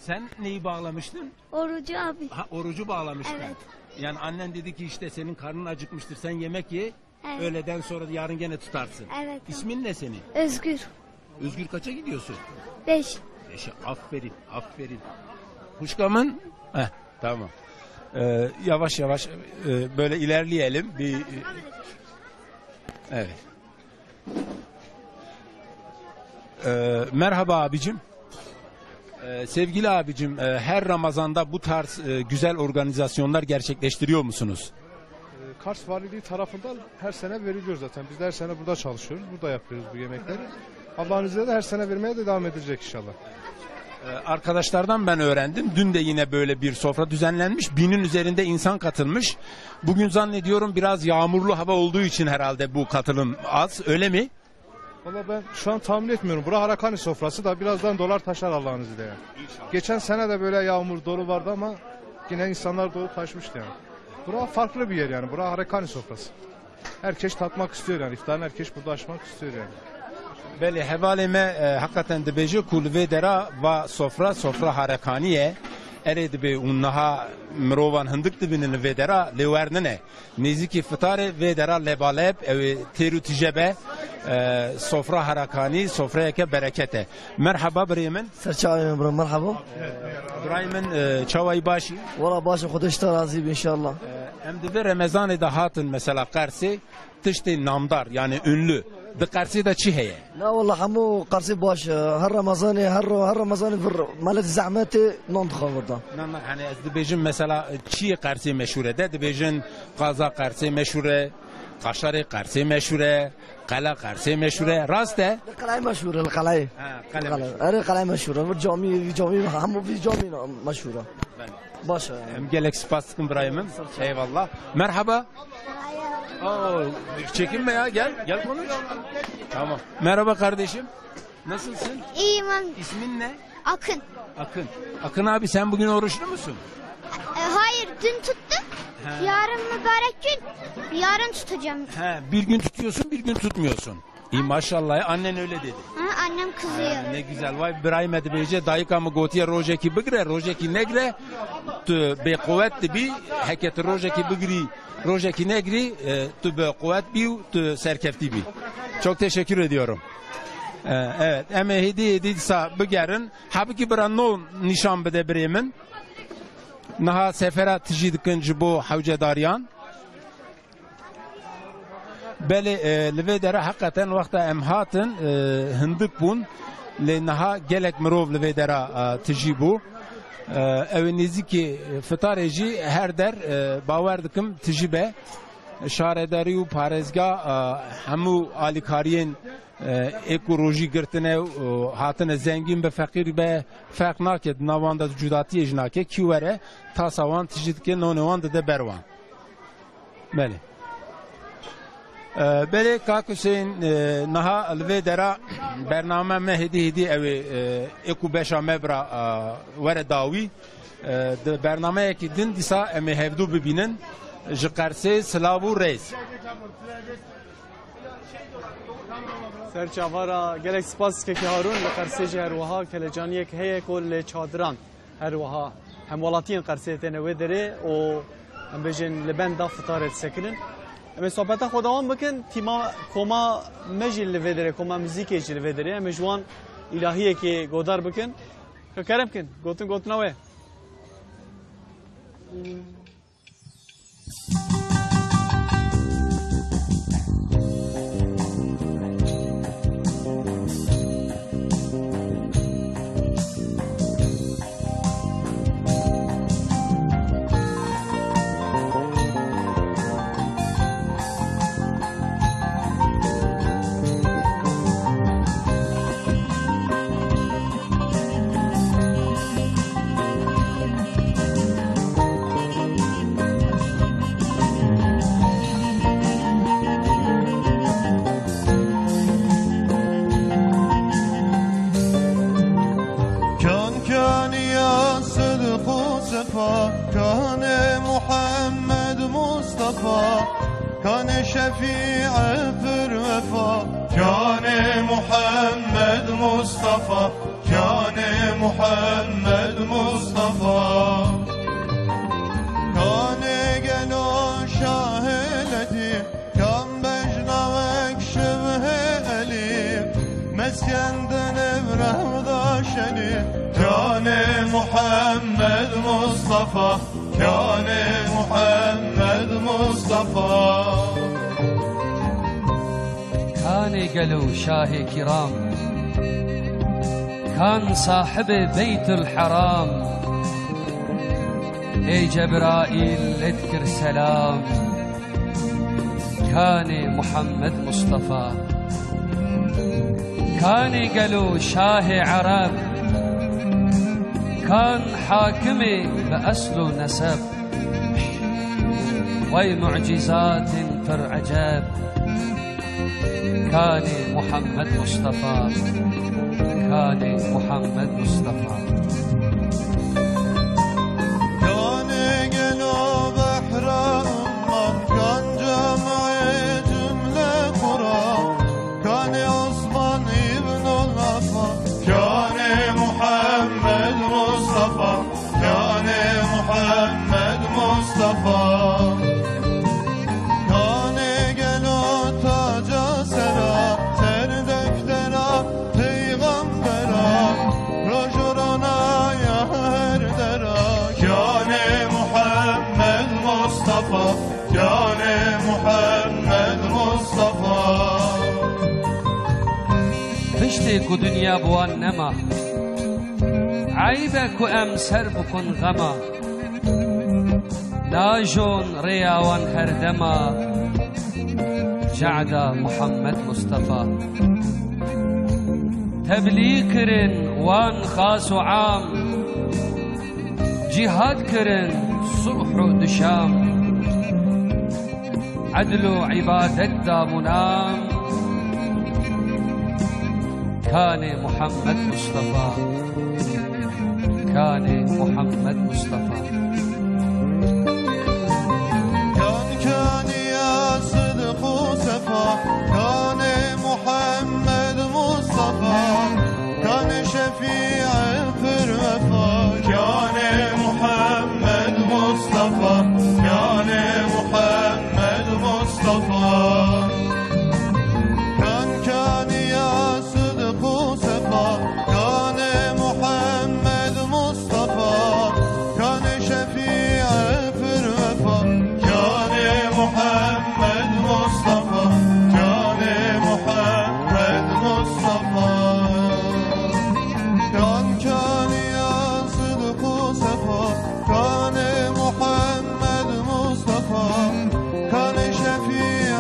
Sen neyi bağlamıştın? Orucu abi. Ha, orucu bağlamıştın. Evet. Yani annen dedi ki işte senin karnın acıkmıştır, sen yemek ye. Evet. Öğleden sonra yarın gene tutarsın. Evet. İsmin ne senin? Özgür. Özgür, kaça gidiyorsun? 5. Aferin, aferin. Kuşkamın? Tamam. Yavaş yavaş böyle ilerleyelim. Evet. Merhaba abicim. Sevgili abicim, her Ramazan'da bu tarz güzel organizasyonlar gerçekleştiriyor musunuz? Kars Valiliği tarafından her sene veriliyor zaten. Biz de her sene burada çalışıyoruz. Burada yapıyoruz bu yemekleri. Allah'ın izniyle de her sene vermeye de devam edilecek inşallah. Arkadaşlardan ben öğrendim. Dün de yine böyle bir sofra düzenlenmiş. 1000'in üzerinde insan katılmış. Bugün zannediyorum biraz yağmurlu hava olduğu için herhalde bu katılım az. Öyle mi? Valla ben şu an tahmin etmiyorum. Bura Harakani sofrası da birazdan dolar taşar Allah'ın izniyle yani. Geçen sene de böyle yağmur dolu vardı ama yine insanlar dolu taşmıştı yani. Bura farklı bir yer yani. Bura Harakani sofrası. Herkes tatmak istiyor yani. İftarını herkes burada açmak istiyor yani. Beli hevalime hakikaten dibêje ku li vê dera va sofra harekaniye erê dibe û niha mirovan hindik dibînin li vê dera lê wernine nêzîkî fitarê vê dera lebaleb ew ê têr û tîje be sofra harekanî sofrayeke bereket e. Merhaba birê min. Serçavê min merhaba. Birayê min çawayî başî. Valla baş xwe te razî be inşallah. Em di vê Remezanê de hatin mesela Qersê tiştê namdar yani ünlü. Di Qersê de çi heye? La valla hemû Qarsê baş. Her Ramazanê her Ramazanê vir melet zehmetê nan dixwe burada. Hani ez dibêjim mesela çiye Qersê meşhur e de dibêjin Qaza Qersê meşhur e, Qaşarê Qersê meşhur e, Qela Qersê meşhur e. Rast e? Qalay meşhur e qalay. Ere qalay meşhur e. Cami hemû vi cami meşhur e. Baş. Em gelek spas dikim birayê min. Eyvallah. Merhaba. Çekinme ya, gel konuş. Tamam. Merhaba kardeşim. Nasılsın? İyiyim abi. İsmin ne? Akın. Akın abi, sen bugün oruçlu musun? Hayır, dün tuttum. Yarın mübarek gün. Yarın tutacağım. Bir gün tutuyorsun, bir gün tutmuyorsun. İyi maşallah. Annen öyle dedi. Annem kızıyor. Ne güzel. Vay Birayim edibêje dayıka mı gotiye rojeki bigre, rojeki negre tu be kuvvet bi heket rojeki bigri, rojeki negri tu be kuvvet bi tu serkefti bi. Çok teşekkür ediyorum. Evet. Eme hediye sa bigerin. Habiki biranno nişan bide biremin. Naha sefera tiji dikin ji bo hewcedariyan. Beli li vê dere heqeten wexta em hatin hindik bûn lê niha gelek mirov li vê dera tijî bû. Ew ê nêzîkî fitarê jî her der bawer dikim tijî be. Şaredarî û parêzgah hemû alîkariyên ekolojî girtine hatine zengîn be feqîr be feq nake di navan de cudatiyê jî nake kî were tasa wan tijî dike nonê wan dide ber wan. Belê. Beli Kak Hüseyin naha li vê dera bername me hêdî ew ê êku beşa me bira were dawî di bernameyekî din dîsa em ê hevdû bibînin ji Qersê Silav û Rêz. Serçavara gelek spas keki Harun li Qersê jî her wiha kelecaniyek heye ku lê çadiran her wiha hemwelatiyên Qersê têne wê derê û em bêjin li benda fitarê disekinin. Em sohbeta xwe devam bikin tîma koma me jî li vê derê koma muzîkê jî li vê derê em ji wan îlahiyekê godar bikin. Kerem kin gotina wê. وفا كان محمد مصطفى كان شفيع پر وفا كان محمد مصطفى كان محمد مصطفى كان قلو شاهلتي كان بجنوك شبه أليم مسكن بروضة شليم كان محمد مصطفى كان محمد مصطفى كان قلو شاه كرام كان صاحب بيت الحرام اي جبرائيل اذكر سلام كان محمد مصطفى كان قالوا شاه عرب كان حاكمي بأصل نسب وي معجزات فرعجاب كان محمد مصطفى كان محمد مصطفى كان قالوا بحر أمة كان جمع جملة قرى كان عثمان ابن الغفا كان محمد مصطفى كان محمد مصطفى كان قالوا تاج سرا سر دفترا پیغمبرا رجلنا يا هردرا كان محمد مصطفى كان محمد مصطفى پشتی کو دنیا بوان نما عیبه کو ام سر بکن غما ناجون ریاوان هردما جعدا محمد مصطفى تبلیغ کرن وان خاص و عام جهاد کرن صلح و دشام عدل و عبادت دا منام كان محمد مصطفى كان محمد مصطفى كان يا صدق وصفا كان محمد مصطفى كان شفيع پر وفا كان محمد مصطفى كان محمد مصطفى كان يا صدق وصفا كان محمد مصطفى كان شفيع پر وفا كان محمد مصطفى كان محمد مصطفى كان يا صدق وصفا كان محمد مصطفى كان شفيع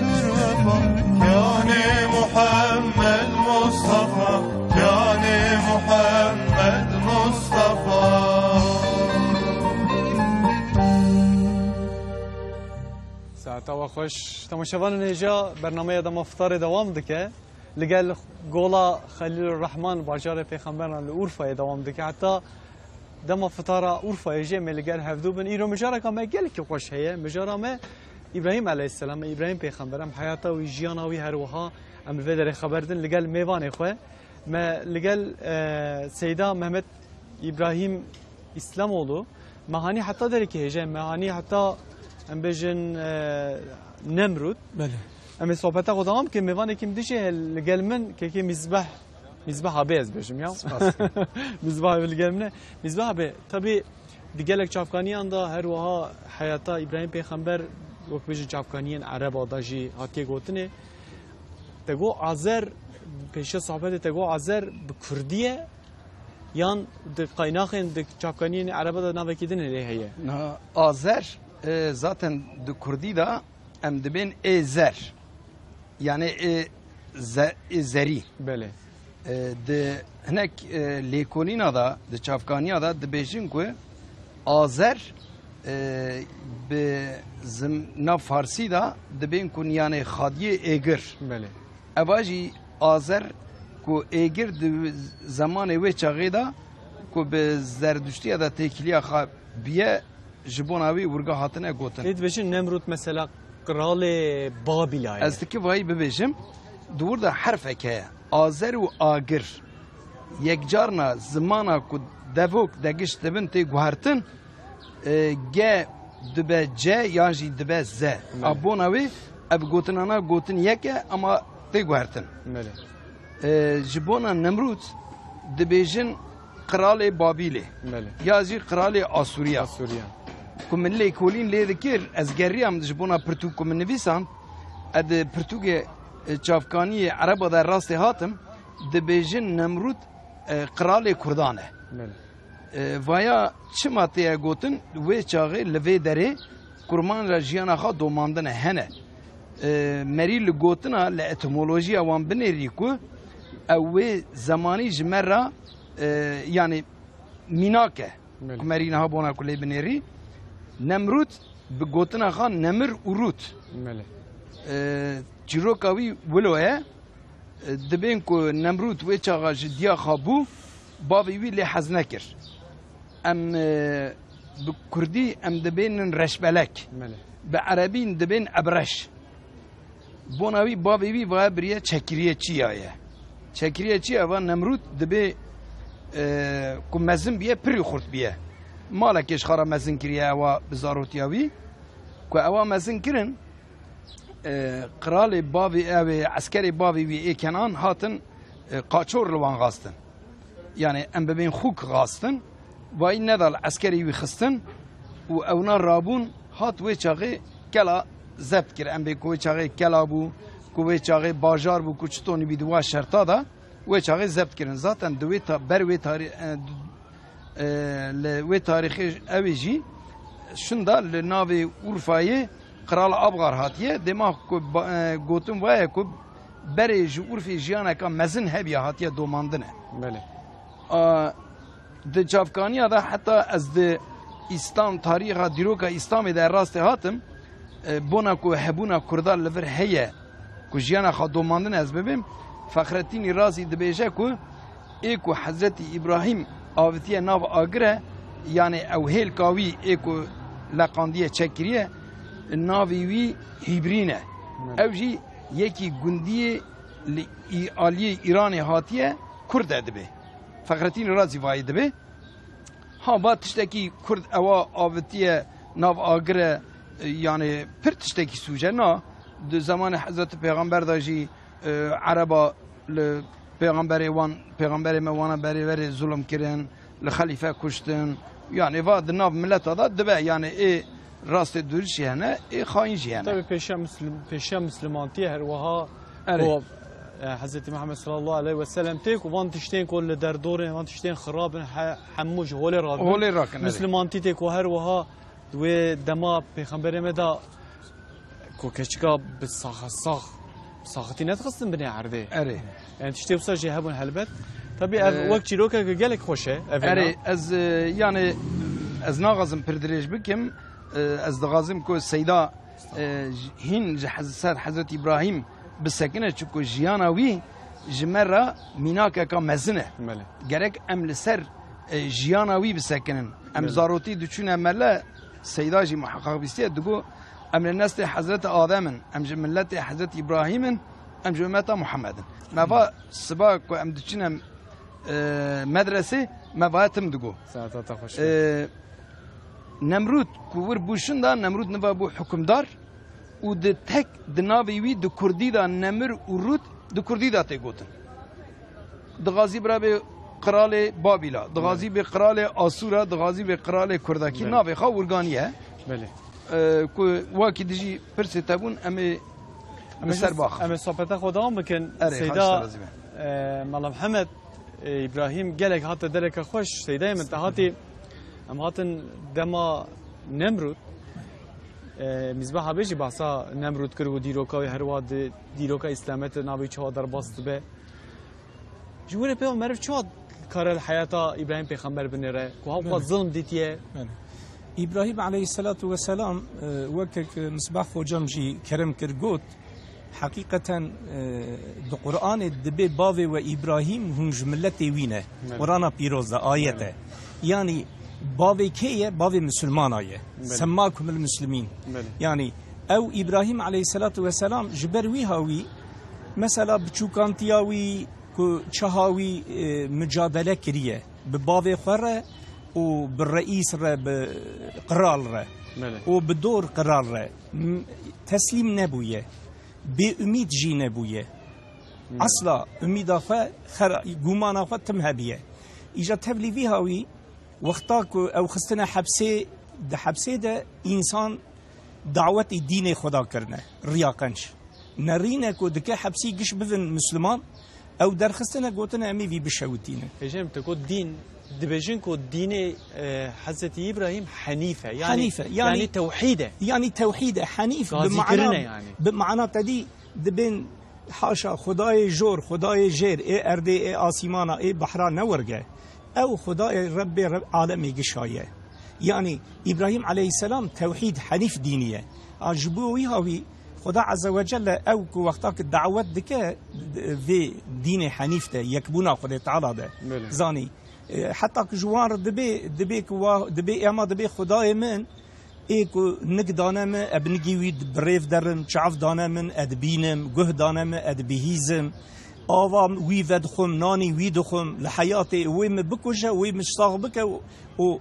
پر وفا كان محمد مصطفى كان محمد مصطفى ساعتا خوش تماشاوان نجا برنامه دم افطار دوام دکه لگل گولا خلیل الرحمن باجار پیغمبران لورفا دوام دکه حتی دم افطار اورفا جه ملگل هفدو بن ایرو مجارا کام گل کی خوش هه مجارا ما ابراهیم علیه السلام ابراهیم پیغمبرم حیاتا و جیانا و هر وها ام بدر خبردن لگل میوان خو ما لگل سیدا محمد ابراهیم اسلام اولو مهانی حتی داره که هجه مهانی حتی ام بجن نمرود بله ام صحبت قدام که میوان کیم دیشه لگل من که مذبح بیز بجم یا مذبح لگل من مذبح به طبی دیگلک چافکانیان دا هر وها حیاتا ابراهیم پیغمبر وقت بجن چافکانیان عرب آداجی هاتی گوتنه تگو آذر پیش صحبت تگو آذر بکردیه یان د قایناخن د چافکانیان عرب دا ناوکیدن لیه نه آذر zaten د کردی دا ام دبین ازر یعنی زری بله د هناك لیکونینا دا د چافکانیا دا د بیژن کو آذر به زمنا فارسی دا دبین کن یعنی خادیه ایگر بله اواجی آذر کو ایگر د زمان و چاغی دا کو کو به زردشتی دا تکلیه خواه بیه جبوناوی ورگا هاتنه گوتن هید بشین نمرود مثلا قرال بابیلای از تکی وایی ببیشم دور دا حرفه که آذر و آگر یک جارنا زمانا کو دوک دگش دبن تی گوهرتن گه دبه جه یا جی دبه زه ابوناوی اب گوتنانا گوتن یکه اما تی گوهرتن جبونا نمرود دبیجن قرال بابیله یا جی قرال آسوریا که من لی کولین لی دکر از گریم جبونا پرتوک که من نویسان اد پرتوک چافکانی عربا در راست هاتم دبیجن نمرود قرال کردانه ویا چه ماتیه گوتن وی چاقی لوی داره کرمان را جیانا خواه دوماندنه هنه مری لگوتنا لاتمولوژی وان بنیری که او زمانی جمر را yani minake kumerina ha bona kule bineri nemrut bi gotina khan nemir urut cirokavi veloye dibin ku nemrut ve çağa jdiya khabu bavi wi le haznekir em bi kurdi em dibin reşbelek bi arabin dibin abreş bonavi bavi wi va briye çekiriye çiyaye çekiriye çiya va nemrut dibe ku mezin biye piri xurt biye malek şxara mezin kiriye ava bizarotiyavi ku ava mezin kirin krali bavi ev askeri bavi vi kenan hatın qaçor lwan gastın yani em bebin xuk gastın ve nedal askeri vi xistın u evna rabun hat ve çağı kela zebt kir em be ku çağı kela bu ku ve çağı bajar bu kuçtoni bi dua şerta da ve çağı zebt kirin zaten dve ta ber ve tarih ve tarihi evici şunda le navi Urfa'yı Kral Abgar hatiye demak ku gotum vaya ku berej Urfi jiyana ka mezin hebiya hatiye domandine. Bele. De Cavkaniya da hatta az de İslam tariha diroka İslam'ı da rastı hatım bona ku hebuna Kurdal lever heye ku jiyana ka domandine az bebim Fahrettin Razi de beje ku eko Hazreti İbrahim avtiye nav agre yani evhel kavi eko laqandiye çekiriye navivi hibrine evji yeki gundiye aliye İran'ı hatiye Kurd edibi Fahrettin Razi vay edibi ha batıştaki Kurd eva avtiye nav agre yani pirtişteki suje na de zamanı Hazreti Peygamber daji Araba Peygamberi mewana beri zulüm kirin li halife kuştun yani va de nav millet da debe yani rastı dürüş yani hain yani. Tabii peşa Müslümantiye her vaha o Hazreti Muhammed sallallahu aleyhi ve sellem tek van tişten kol derdore van tişten xarabın hammuj hole rakın Müslümanti tek o her vaha ve dema peygamberime da ko keçka bi sah ساختي نتخصم بني عربي اري يعني تشتي بصا جهبون هلبت طبي وقت جيروكا قالك خوشه اري از يعني از ناغزم پردريج بكم از دغازم كو سيدا هين حزسات حضرت ابراهيم بالسكنه چكو جياناوي جمره ميناكا كمزنه gerek ام لسر جياناوي بالسكنن ام زاروتي دچون امله سيدا جي محقق بيستي دغو ام الناس حضرت آدم ام ملت حضرت ابراهيم ام جملت محمد ما با سباق و ام دچنم مدرسه ما باتم دغو ساعات خوش نمرود کوور بوشن دا نمرود نوا بو حکمدار و د تک د ناوی وی د کردی دا نمر ورود د کردی دا ته گوتن د غازی برابه قرال بابیلا د غازی به قرال آسورا د غازی به قرال کردکی ناوی خا ورگانیه بله کو واکی دیجی پرس تبون مسر باخ ام صحبت خدام بکن سیدا مولا محمد ابراهیم گلک هات درک خوش سیدا من هاتی ام هاتن دما نمرود مزبح بیجی بحثا نمرود کرد و دیروکا هر واد دیروکا اسلامت نابی چه در باست به جوره پیام معرف چه کار الحیات ابراهیم پیغمبر بنره کو ها ظلم دیتیه إبراهيم عليه الصلاة والسلام وكك مصباح فوجمجي كرم كرجوت حقيقة القرآن الدبي بافي وإبراهيم هم جملتي وينه ورانا بيروزا آيته يعني باوی کیه باوی مسلمانایه سماكم المسلمين يعني او ابراهيم عليه الصلاه والسلام جبروي هاوي مثلا بچوكانتياوي كو چهاوي مجادله كريه بباوي خره وبالرئيس ر بقرال ر وبدور قرال ر تسليم نبويه باميد جي نبويه اصلا اميد اخا غمان اخا تمهبيه اجا تبلي فيها وي وقتاك او خستنا حبسه ده حبسه ده انسان دعوت دين خدا کرنه ریاقنش نرینه کو دکه حبسی گش بفن مسلمان او در خستنا گوتنا امی وی بشوتینه اجم تكو دين دبجن كو دين حضرت ابراهيم حنيفه يعني توحيده يعني توحيده حنيف بمعنى تدي دبن حاشا خدای جور خدای جیر ای ارده ای آسیمانا ای بحران نورگه او خدای رب عالمی گشایه يعني إبراهيم عليه السلام توحيد حنيف دينية أجبوي هاوي خدا عز وجل أو وقتاك الدعوات دكا في دين حنيف ده يكبونا خدا تعالى ده زاني حتى كجوار دبي أما دبي خداي من إيكو نك دانا من أبنجي ويد بريف درم شعف دانا من أدبينم جه دانا من أدبيهيزم آوام وی ودخم نانی وی دخم لحياتي ویم بکوجه ویم مشتاق و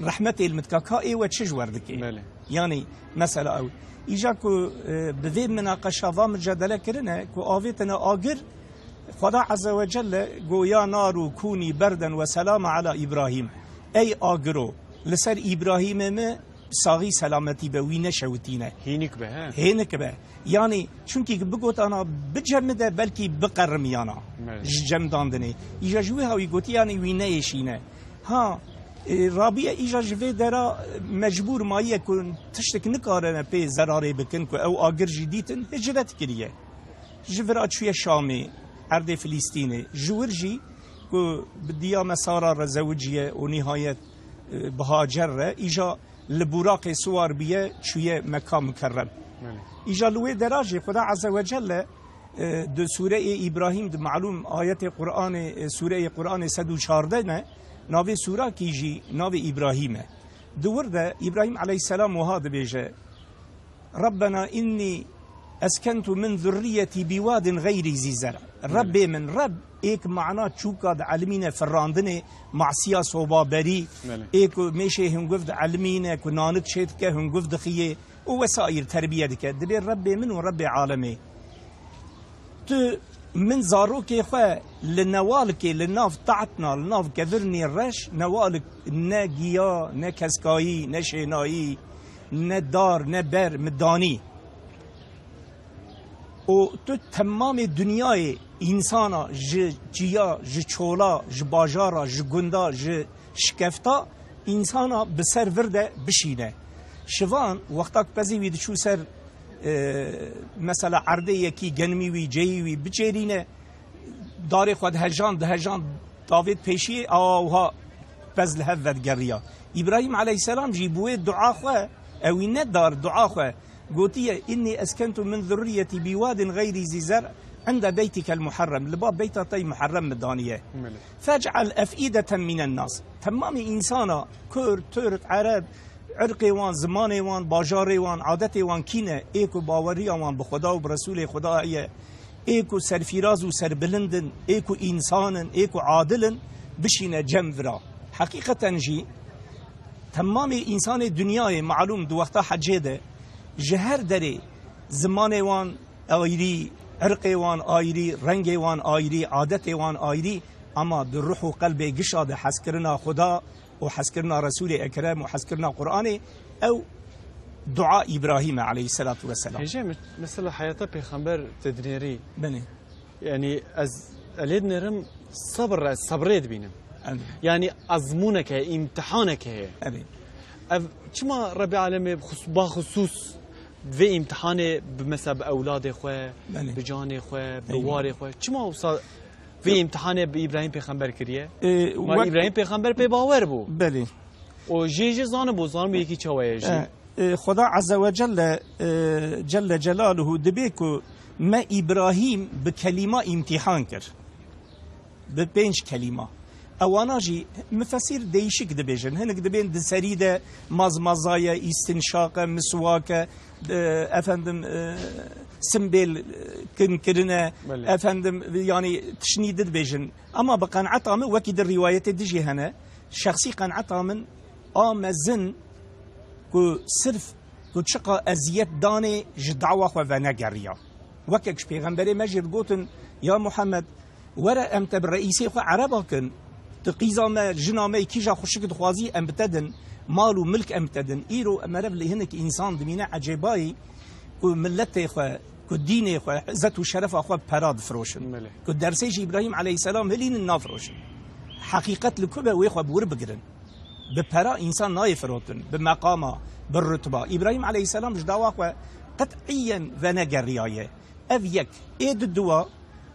رحمتي المتكاكائي وتشج وردكي يعني مسألة أو إجا كو بذي مناقشة ضام الجدلة كرنا كو آفيتنا آقر خدا عز وجل قو يا نار كوني بردا وسلام على إبراهيم أي آقرو لسر إبراهيم ما ساغي سلامتي بوي نشوتينه هينك به يعني چونكي بقوت أنا بجمده بلكي بقرميانا جمداندني إجا جوي هاوي قوتي يعني وينيشينه ها رابعه ایجا جوی درا مجبور ما يكون تشتك نكارنا بي زراري بكن او آگر جديدن هجرت كريه جورات شويه شامي ارض فلسطيني جورجي كو بديا مسارا رزوجيه ونهايه بهاجر ايجا لبوراق سوار بيه شويه مكان مكرم ايجا لوي دراجي خدا عز وجل دو سوره ابراهيم دو معلوم آيات قرآن سوره قرآن 114 ناوی سورا کیجی ناوی ابراهیمه دور ده ابراهیم علیه السلام وهذا بيجا ربنا اني اسكنت من ذريتي بواد غير ذي زرع ربي من رب ایک معنى چوکاد علمینه فراندنه معصیه صوبابری ایک میشه هنگفت علمینه که نانک شید که هنگفت خیه و وسائر تربیه دکه دبی ربي من و رب عالمه تو من زاروكي خوا لنوالك لناف طاعتنا لناف كذرني الرش نوالك نجيا نكسكاي نشيناي ندار نبر مداني و تو تمام دنیای انسانا جیا چولا باجارا گندا شکفتا انسانا بسر ورده بشینه شوان وقتاك بزی وید شو سر مثلا عرضه یکی گنمی وی جی وی بچرینه داری خود هجان داوید پیشی آوها بزل هفت گریا ابراهیم علیه السلام جیبوه دعا خو او ندار دعا خو قوتيه اني اسكنت من ذريتي بواد غير ذي زرع عند بيتك المحرم لباب بيتي محرم مدانيه فاجعل افئده من الناس تمام انسانا كرد ترك عرب عرقي وان زماني وان باجاري وان عادتي وان كينه ايكو باوري وان بخدا وبرسول خدا ايكو سرفيراز وسربلندن ايكو انسان ايكو عادل بشينه جمفرا حقيقه جي تمام انسان الدنيا معلوم دو وقتا حجيده جهر داري زمان وان آيري عرقي وان آيري رنگي وان آيري عادتي وان آيري اما در روح و قلب گشاد حسكرنا خدا وحسكرنا رسول اكرم وحسكرنا قرآن او دعاء ابراهيم عليه الصلاة والسلام هجي مثل حياة پیغمبر تدنيري بني يعني از اليد نرم صبريت بينم يعني ازمونك امتحانك هي چما ربي عالمي بخصوص في امتحان بمثلا باولاد خواه بجان خواه بوار خواه چما وصل في امتحان بإبراهيم پیغمبر کریه ما إبراهيم پیغمبر پی باور بو بله و جيجي زانه بو زانه یکی چوایه خدا عز وجل جل جلاله دبيكو ما إبراهيم بكلمة امتحان كر ببينش كلمة اواناجي مفسير ديشك دبيجن هنك دبين دسريده مزمزايا استنشاق مسواك افندم سمبل كنكرنا افندم يعني تشنيد دبيجن اما بقنعتها من وكيد الروايه تجي هنا شخصي قنعتها من امزن كو صرف كو تشقى ازيت داني جدعوه وفناجريا وككش بيغمبري مجد قوتن يا محمد ورا امت بالرئيسي خو عرباكن تقيزا ما جنا ما كيجا خوشك دخوازي ام بتدن مالو ملك ام بتدن ايرو امرب لي هنك انسان دمينا عجيباي كو ملتي خو كو ديني خو عزت وشرف خو براد فروشن كو درسي ابراهيم عليه السلام هلين النافروشن حقيقه الكبه وي خو بور بقرن ببرا انسان ناي فروتن بمقامه بالرتبه ابراهيم عليه السلام جداوا خو قطعيا ونجريايه افيك ايد الدواء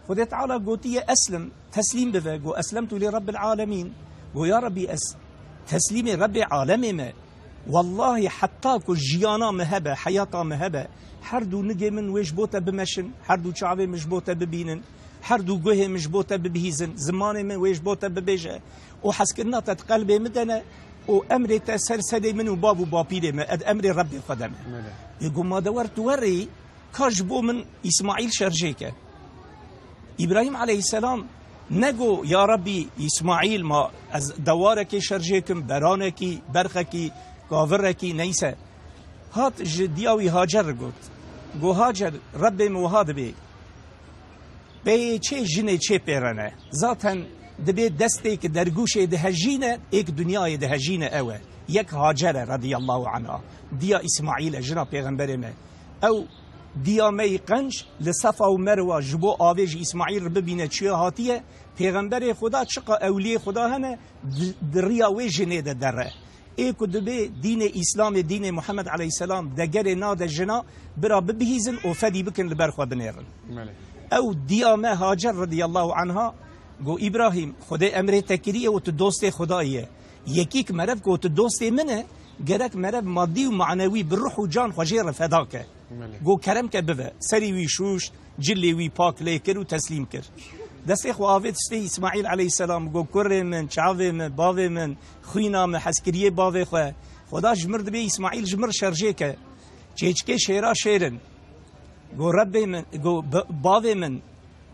خذ تعالى قوتية أسلم تسليم بذاك وأسلمت لرب العالمين ويا ربي تسليمي ربي عالمي ما والله حتى كو جيانا مهبة حياتا مهبة حردو نجي من ويجبوتا بمشن حردو شعبي مجبوتا ببينن حردو قوه مجبوتا ببهيزن زماني من ويجبوتا ببيجة وحسكنا تتقلبي مدنا وأمري تسرسدي منو بابو بابيلي ما أد أمري ربي خدمه يقول ما دورت وري كاجبو من إسماعيل شرجيكه إبراهيم عليه السلام نگو يا ربي إسماعيل ما از دوارك شرجيكم برانكي برخكي كافركي نيسا هات جدياوي هاجر قلت قو هاجر ربي موهاد بي چه جنه چه پیرانه ذاتن دبي دستيك درگوش دهجينه ايك دنيا دهجينه اوه يك هاجر رضي الله عنها ديا إسماعيل جنا پیغمبر ما او دیامه قنج لصفا و مروه جبو آویج اسماعیل ببینه چیه هاتیه پیغمبر خدا چقا اولیه خدا هنه دریا وی جنه ده دره ای کدبه دین اسلام دین محمد علیه السلام دگر ناد جنا برا ببهیزن و فدی بکن لبرخوا بنیرن او دیامه هاجر رضی الله عنها گو ابراهیم خدا امر تکریه و تو دوست خداییه یکیک مرب گو تو دوست منه گرک مرب مادی و معنوی بروح و جان خجیر فداکه گو کرم که بوه سری وی شوش جلی وی پاک لیکر و تسلیم کر دستی خو آوید ستی اسماعیل علیه السلام گو کره من چاوه من باوه من خوینا من حسکریه باوه خو خدا جمرد بی اسماعیل جمر شرجه که چیچکه شیرا شیرن گو رب من گو باوه من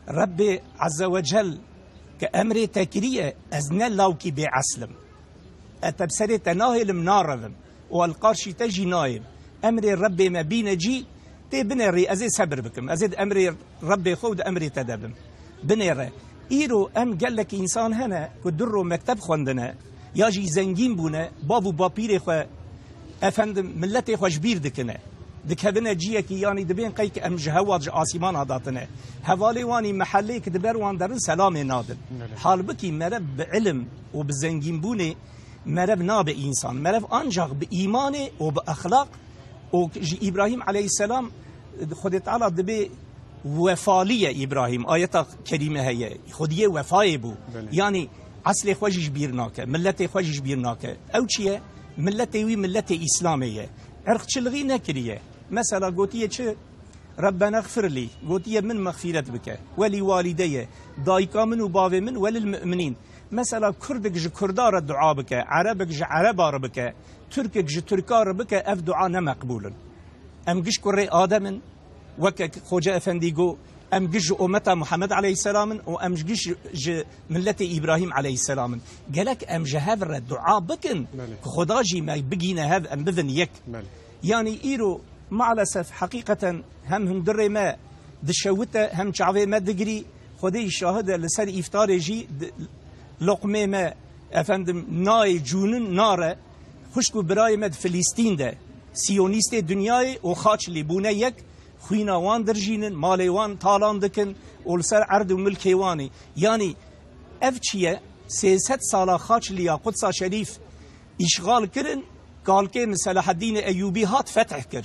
رب عز وجل که امر تکریه از نلاوکی بی عسلم اتبسری تناهلم نارم والقارشی تجی نایم امر ربي ما بين جي تي بنري ازي صبر بكم ازيد امر ربي خود امري تدبم بنري ايرو ام قال لك انسان هنا كدرو مكتب خوندنا ياجي زنجين بونا بابو بابيري خو افندم ملتي خو جبير دكنا دك هبنا جيك يعني دبين قيك ام جهواج عاصمان هداتنا حوالي واني محلي كدبر وان در سلام نادل حال بكي مرب علم وبزنجين بوني مرب ناب انسان مرب انجغ بايمانه وباخلاق وجي إبراهيم عليه السلام خد تعالى دبي وفالية إبراهيم آية كريمة هي خديه وفاي بو يعني أصل خواجش بيرناك ملتي خواجش بيرناك أو شيء ملتي وي ملتي إسلامية عرق شلغي نكرية مثلا قوتية شو ربنا اغفر لي قوتية من مغفرة بك ولي والدي دايكا من وبابي من وللمؤمنين مثلا كردك جي كردار الدعاء بك عربك جي عربار بك تركك جي تركار بك اف دعاء نمقبول ام جيش كري آدم وك خوجا افنديقو ام جيش امتا محمد عليه السلام و ام جيش ملة ابراهيم عليه السلام قالك ام جهاver الدعاء بكن خدا جي ما بقينا هذا ام بذن يك يعني ايرو مع الاسف حقيقة هم هندري ما دشوته هم شعبي ما دقري خدي شاهد لسر افطار جي لقمه ما افندم ناي جونن ناره خوشکو برای مد فلسطین ده سیونیست دنیای و خاچ لیبونه یک خوینا وان درجینن مالی وان تالان دکن اولسر عرض و ملکی وانی یعنی اف چیه 300 سالا خاچ لیا قدس شریف اشغال کرن قال که صلاح الدین ایوبی هات فتح کر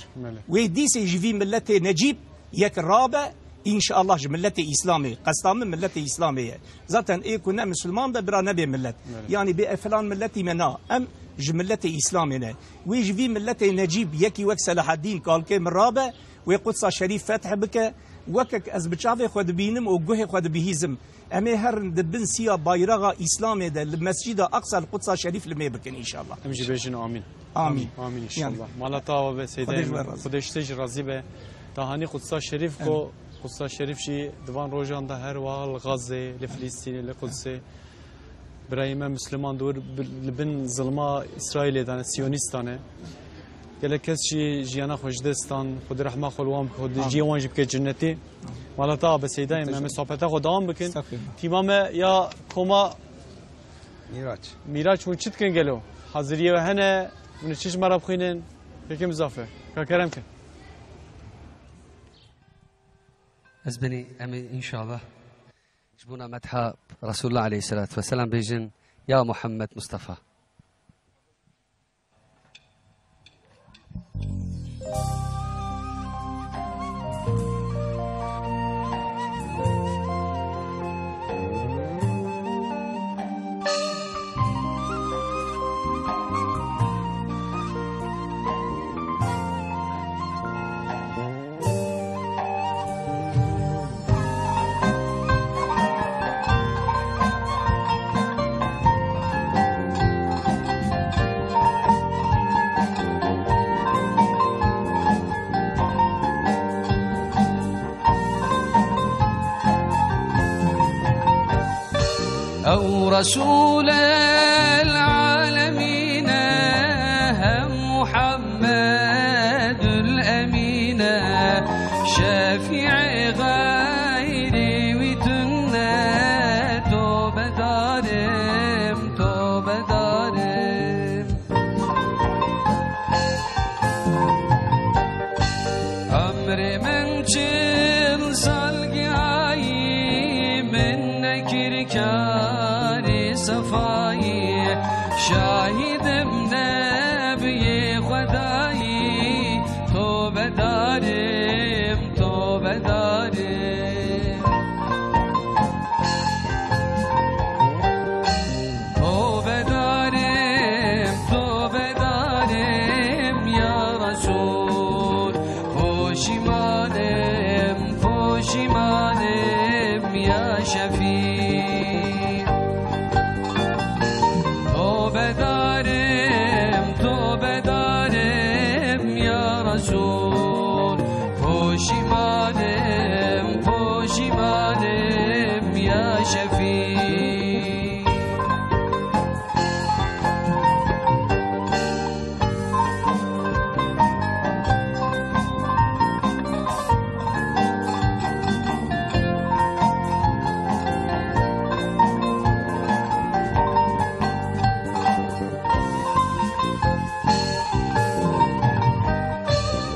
و دیس جوی ملت نجیب یک رابع ان شاء الله ملت اسلامي قسطام ملت اسلاميه ذاتا اي كنا مسلمان ده برا نبي ملت يعني بفلان ملتي منا ام جملة إسلامنا ويجي ملة نجيب يكي وك صلاح الدين قال كم رابع وقدس شريف فتح بك وكك از بچاوه خود بینم و گوه خود بهیزم امی هر دبن سیا بایرغ اسلام ده المسجد اقصى القدس شريف لما بكن ان شاء الله امجي بيجن امين امين امين ان شاء الله مالتا و سيدي خودش تج راضي به تهاني قدس شريف کو قدس شريف شي دوان روجان ده هر وال غزه لفلسطين لقدس برايم مسلمان دور لبن ظلما اسرائيل دان سيونيستانه گله کس چی جیانا خوشدستان خود رحمه خلوام خود جیوان جب که جنتی مالتا به سیده امام صحبت خود دام بکن تیمام یا کما میراج چون چیت کن گلو حاضریه و هنه من چیش مرا بخینن یکم اضافه که کرم کن از بني امي ان شاء الله جبونا مدح رسول الله عليه الصلاه والسلام بيجن يا محمد مصطفى أو رسول العالمين هم محمد الأمين شافع غيري وتنا توبة دارم توبة دارم أمر من چل سالگی من نکر کاری صفایی شاهدم نبی خدایی توبه دارم توبه دارم توبه دارم توبه دارم یا رسول پوشیمانم پوشیمانم یا شفیع توبه دارم توبه دارم یا رسول پوشیمانم پوشیمانم یا شفیع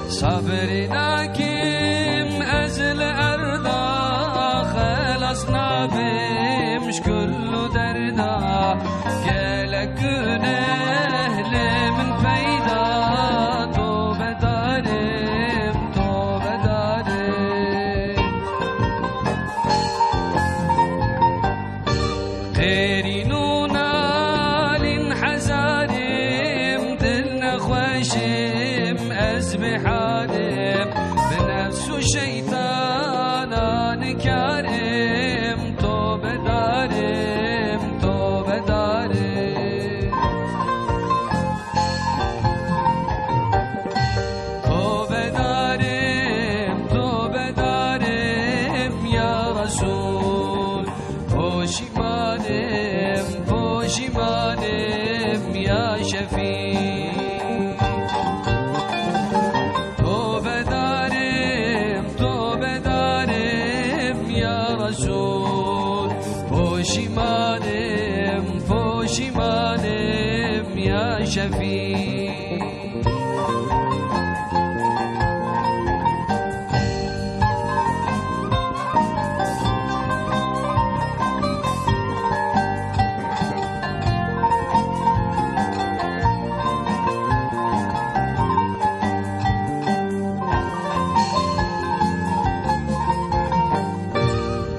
صبرنا كم أزل أرضا خلصنا بمش كل دردا كالكون أهل من فايدة توبة دارم توبة دارم قيرينونا لنحزارم دلنا خواشم أزبحانم بنفس شيطان نكارم توبة دارم توبة دارم توبة دارم توبة دارم يا رسول پوشیمانم پوشیمانم یا شفیع توبه دارم توبه دارم یا رسول پوشیمانم پوشیمانم یا شفیع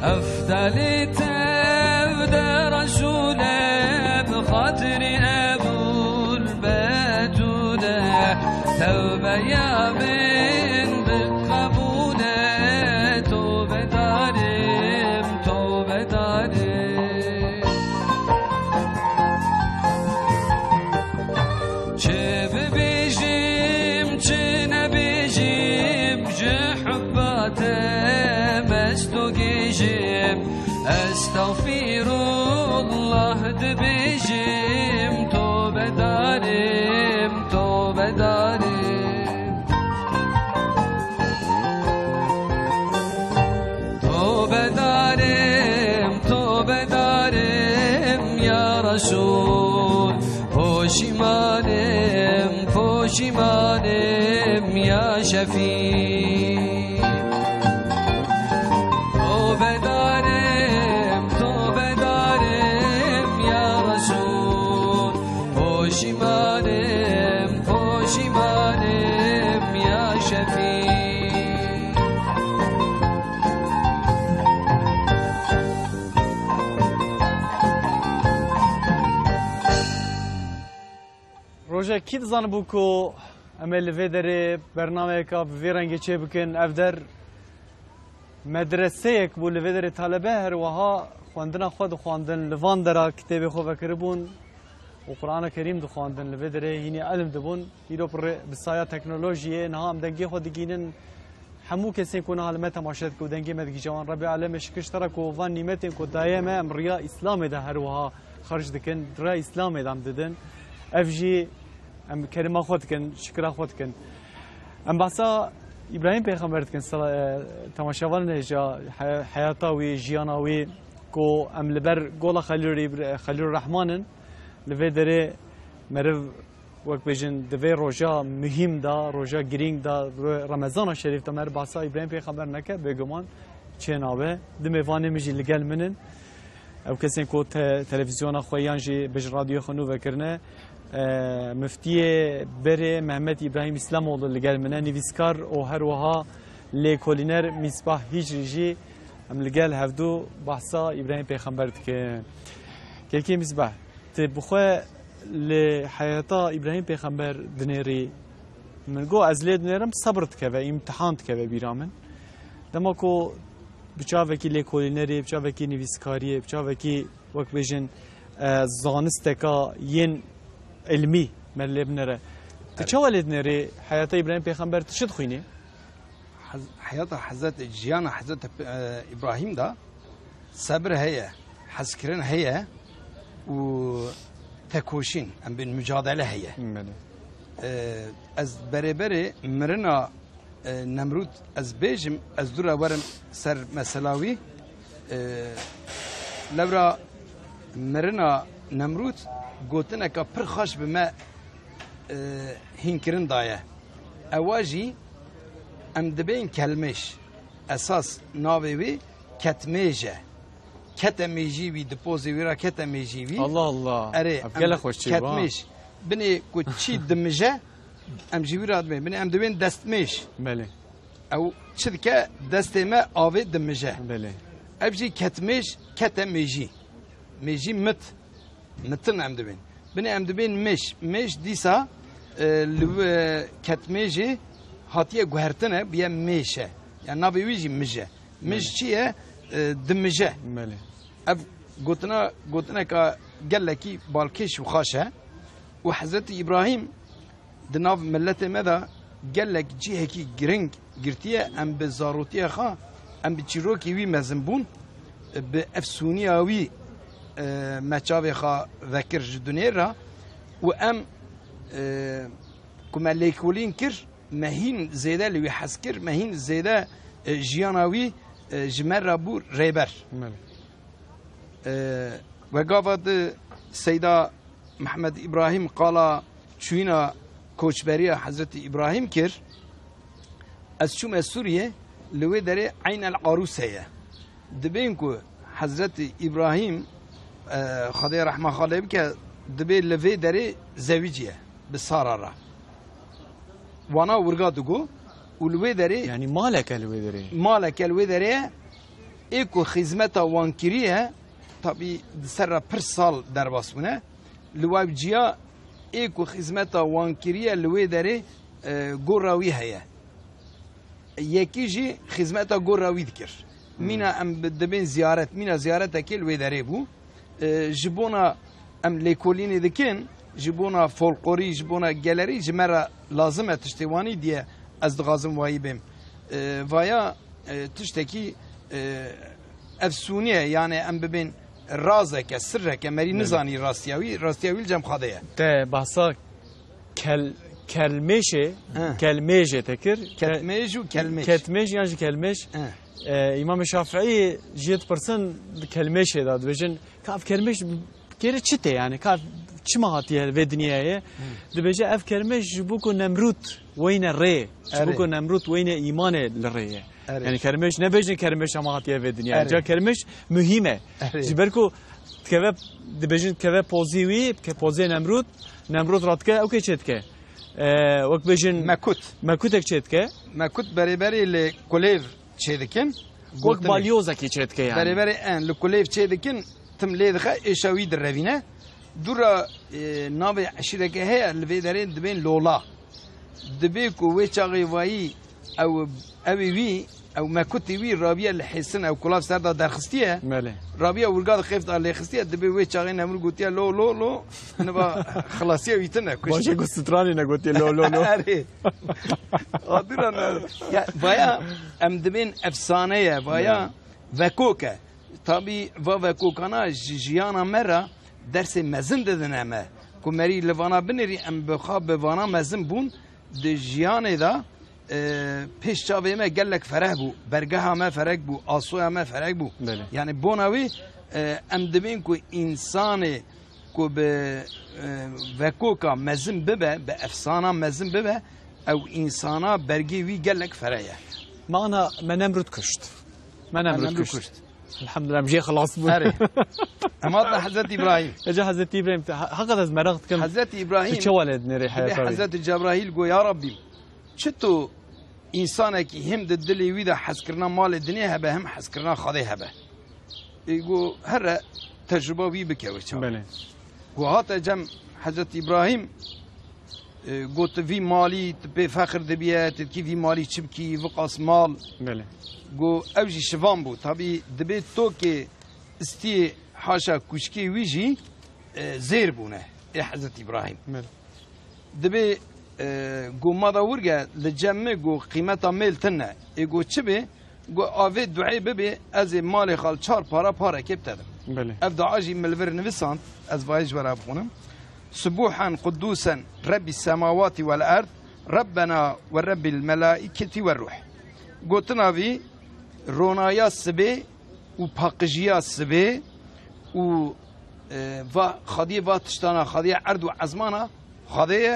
أفضل تبدا رسوله بخاطر أبو توبه یا من بقبوله توبه داریم توبه داریم چه ببیجیم چه نبیجیم چه حبات مستو گیجیم استغفر الله دبیجیم توبه داریم توبه داریم توبه داریم توبه داریم یا رسول پشیمانیم پشیمانیم یا شفیع توبه داریم توبه داریم یا رسول پشیمانیم پشیمانیم یا شفیع روژه کی دزانه بو کو امه لوی داره برنامه که به رنگی چه بکن اف در مدرسه یک بو لوی داره طالبه هر وها خواندن خود خواندن لوان داره کتاب خو بکربون و قرآن کریم دو خواندن لوی داره هینی علم دبون هیرو پر بسایا تکنولوژیه نه هم دنگی خود گینن همو کسی کنه حال مت ماشد کو دنگی مت جوان رب العالمین شکر ترا کو وان نیمت کو دایمه امریا اسلام ده هر وها خرج دکن را اسلام دام ددن اف جی ام کلمه خود کن شکر خود کن ام باسا ابراهیم پیغمبر کن تماشاوان نجا حیاتاوی جیاناوی کو ام لبر گولا خلیل الرحمن لوی دره مرو وقت بجن دوی روجا مهم دا روجا گرینگ دا رمضان شریف تا مر باسا ابراهیم پیغمبر نکه بگمان چه نابه دمیوانه میجی لگل منن او کسی کو تلویزیون خویان جی بج رادیو خنو وکرنه مفتی بره محمد ابراهیم اسلام oldu لگل منه نویسکار او هر وها لیکولینر مصباح هجری ام لگل هفدو بحثا ابراهیم پیغمبر که کی مصباح تبخو لحياتا ابراهيم پیغمبر دنيري من جو از لید نرم صبرت که و امتحانت که و بیرامن دما کو بچاوکی لیکولینری بچاوکی نویسکاری بچاوکی وقت بجن زانستکا ین علمی مرلب نره تچوا لید نری حياتا ابراهيم پیغمبر تشد خوینه حياتا حضرت جيانا حضرت ابراهيم دا صبر هي حسكرن هي و تکوشین ام بین مجادله هیه از برابر مرنا نمرود از بیجم از دور ورم سر مسلاوی لورا مرنا نمرود گوتنه که پر خاش به ما هینکرین دایه اواجی ام دبین کلمش اساس ناوی کتمیجه کتمیجی وی دپوزی وی را کتمیجی وی الله الله اره افکال خوش چی کتمیش بنی کوچی دمجه ام جیوی را دمی بنی ام دوین دستمیش بله او چد که دست ما آوی دمجه بله ابجی کتمیش کتمیجی میجی متن ام دوین بنی ام دوین مش دیسا لو کتمیجی هاتیه گوهرتنه بیا میشه yani nabi wici mije mij çiye دمجه بله اب قلتنا کا قال لك بالكيش وخاشه وحضرت ابراهيم دناف ملته ماذا قال لك جهكي جرينج قرتيه ام بزاروتيه خا ام بتشيروكي وي مزنبون بافسونيا وي ماتشافي خا ذكر جدنيرا وام كما ليكولين كر مهين زيدا اللي يحسكر مهين زيدا جياناوي جمر رابور ريبر وقافت سيدة محمد إبراهيم قال شوينا كوشبرية حضرت إبراهيم كر أسشوم سوريا لوي داري عين العروسية دبينكو حضرت إبراهيم خدي رحمة خالب كا دبي لوي داري زوجية بالصاررة وانا ورقاتكو ولوي داري يعني مالك الوي داري مالك الوي داري ايكو خدمته وانكريه طبي سر پر سال درباس بونه لواب جیا ايكو خدمته وانكريه لوي داري گوراوی هیا یکی جی خدمت گوراوی دکر مینا ام دبین زیارت مینا زیارت اکیل وی داره بو جبونا ام لیکولینی دکن جبونا فولکلوری جبونا گالری جمرا لازمه تشتیوانی دیه از دغازم وایی بیم ویا تشتکی افسونیه یعنی ام ببین رازه که سره که مری نزانی راستیاوی جم خدایه ته بحثا کلمشه تکر کتمش و کلمش کتمش یعنی کلمش امام شافعی جیت پرسن کلمشه داد بجن کاف کلمش گره چته یعنی کاف چی مهاتیه و دنیایه دبجه اف کلمش بوکو نمرود وین ری بوکو نمرود وین ایمان لریه yani kermeş ne bejin kermeş ama hatiye ve dünya. Ja kermeş mühime. Jiberko keve dibejin keve pozivi ke pozi Nemrut ratke o ke çetke. Vak bejin Mekut ek çetke. Mekut beriberi le kolev çedikin. Vak balyoza ki çetke yani. Beriberi en le kolev çedikin tim ledxe eşavi derrevine. Dura navi aşireke heye lvederin dibin lola. Dibe ku ve çağı vayi او اوی او ما كنت وی رابیه الحسن او کلاف سر دا درخستیه رابیه ورگاد خفت علی خستیه دبی وی چاقی نمر گوتیه لو نبا خلاصیه ویتنه باشه گسترانی نگوتیه لو اره آدران بایا ام دبین افسانه بایا وکوکه tabi va vekokana jiyana mera derse mezin dedin eme ku meri levana bineri em bxa bevana mezin bun de jiyane da پیشچاوی ما گلک فرح بو برگه ما فرق بو آسویا ما فرق بو یعنی بوناوی ام دبین کو انسان کو به وکوکا مزن ببه به افسانه مزن ببه او انسانا برگی وی گلک فرحه معنا منمرد کشت منمرد کشت الحمد لله مجي خلاص بو اما حضرت ابراهيم اجا حضرت ابراهيم حقد از مرغت كم حضرت ابراهيم چه ولد نري حياته حضرت جبرائيل گو يا ربي چتو انسانه کی هم د دلی وی د حسکرنا مال دنیا هبه هم حسکرنا خدای هبه ایگو هر تجربه وی بکوي چا بله گو هات جم حضرت ابراهیم گوت وی مالی به فخر دبیات کی وی مالی چبکی وقاس مال بله گو اوجی شوام بو طبی دبی تو که استی حاشا کوشکی ویجی زیر بونه حضرت ابراهیم بله دبی گو مادا ورگه لجمع گو قیمتا میل تنه ایگو چه بی گو آوه دعای ببی از مال خال چار پارا کب تدم بله اف دعاجی ملور نویساند از وایج ورا بخونم سبوحا قدوسا رب السماوات والارض ربنا ورب الملائكة والروح گوتناوی رونایا سبی و پاقجیا سبی و خدی و تشتانا خدی عرض و عزمانا خدی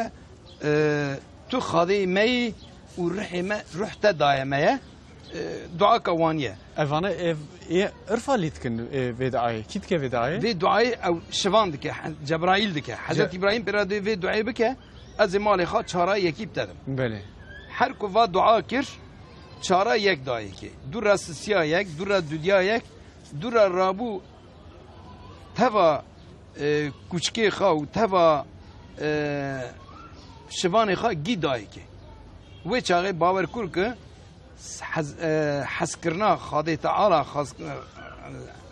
تو خدي مي ورحمه رحت دايمه دعاء كوانيه افانا ارفع ليتكن في دعاء كيد كيف دعاء في دعاء او شفان دك جبرائيل دك حضرت ابراهيم براد في دعاء بك از مال خا چاره یکی بدم بله هر کو وا دعا کر چاره یک دای کی دور اسیا یک دور دنیا یک دور رابو توا کوچکی خا و توا شوان خا گیدای که و چاغه باور کور که حسکرنا خدای تعالی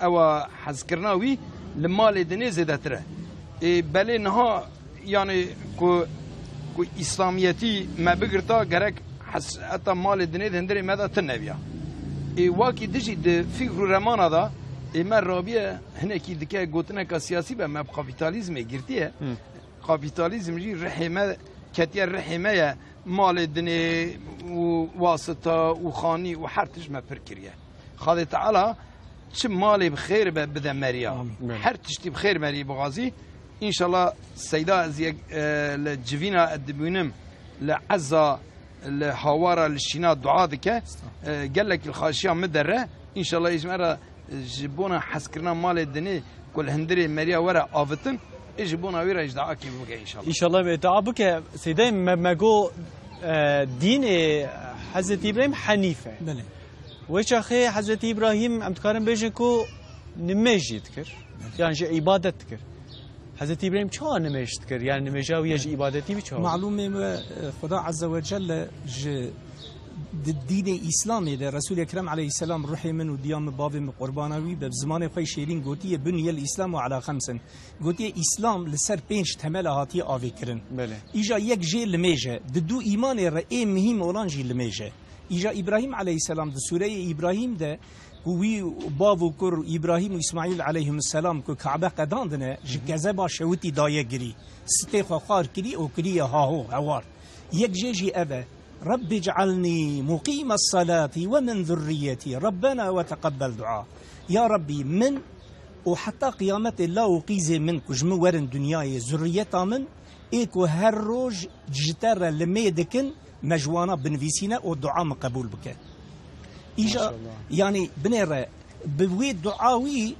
او حسکرنا وی لمال دنیا زده تره بله نها یعنی کو اسلامیتی ما بگرتا گرک حتی مال دنیا دندری مدا تنبیا واکی دجی د فکر رمانا دا ما رابیه هنه کی دکه گوتنه که سیاسی به ما کاپیتالیزم گرتیه کاپیتالیزم جی رحمه كتير رحمية مال الدنيا وواسطة وخاني وحرتش ما بركريا خالد تعالى شو مالي بخير بدا مريا حرتش تي بخير مريا بغازي إن شاء الله السيدة زي لجفينا الدبونم لعزة لحوارة للشينات دعاء ذكا قال لك الخاشية مدرة إن شاء الله يجمع جبونا حسكرنا مال الدنيا كل هندري مريا ورا آفتن يجبونا ويرا يجدعاك يبقى إن شاء الله إن شاء الله تعبك سيدي ما جو دين حضرت إبراهيم حنيفة بله ويش أخي حضرت إبراهيم أم تكارم بيجن كو نمجي تكر يعني عبادة تكر حضرت ابراهیم چه نمیشت کرد یعنی نمیجا و یه عبادتی بچه معلومه خدا عز وجل دین اسلامی ده رسول اکرم علیه السلام روحی من و دیام باب قربانوی به زمان خوی شیرین گوتی بنی الاسلام و علی خمسن گوتی اسلام لسر 5 تمل هاتی آوی کرن بله ایجا یک جی لمیجه دو ایمان رأی مهم اولان جی لمیجه ایجا ابراهیم علیه السلام ده سوره ابراهیم ده وی باو کر ابراهیم و اسماعیل علیهم السلام که کعبه قداندنه جگزه با شوتی دایه گری ستی خوار کری او کری هاهو هوار یک جی اوه رب اجعلني مقيم الصلاة ومن ذريتي ربنا وتقبل دعاء يا ربي من وحتى قيامة الله وقيز منك جمو ورن دنياي ذريتا من ايكو هر روج جتر لميدكن مجوانا بنفيسينا ودعاء مقبول بك إيجا يعني بنيرة بوي دعاوي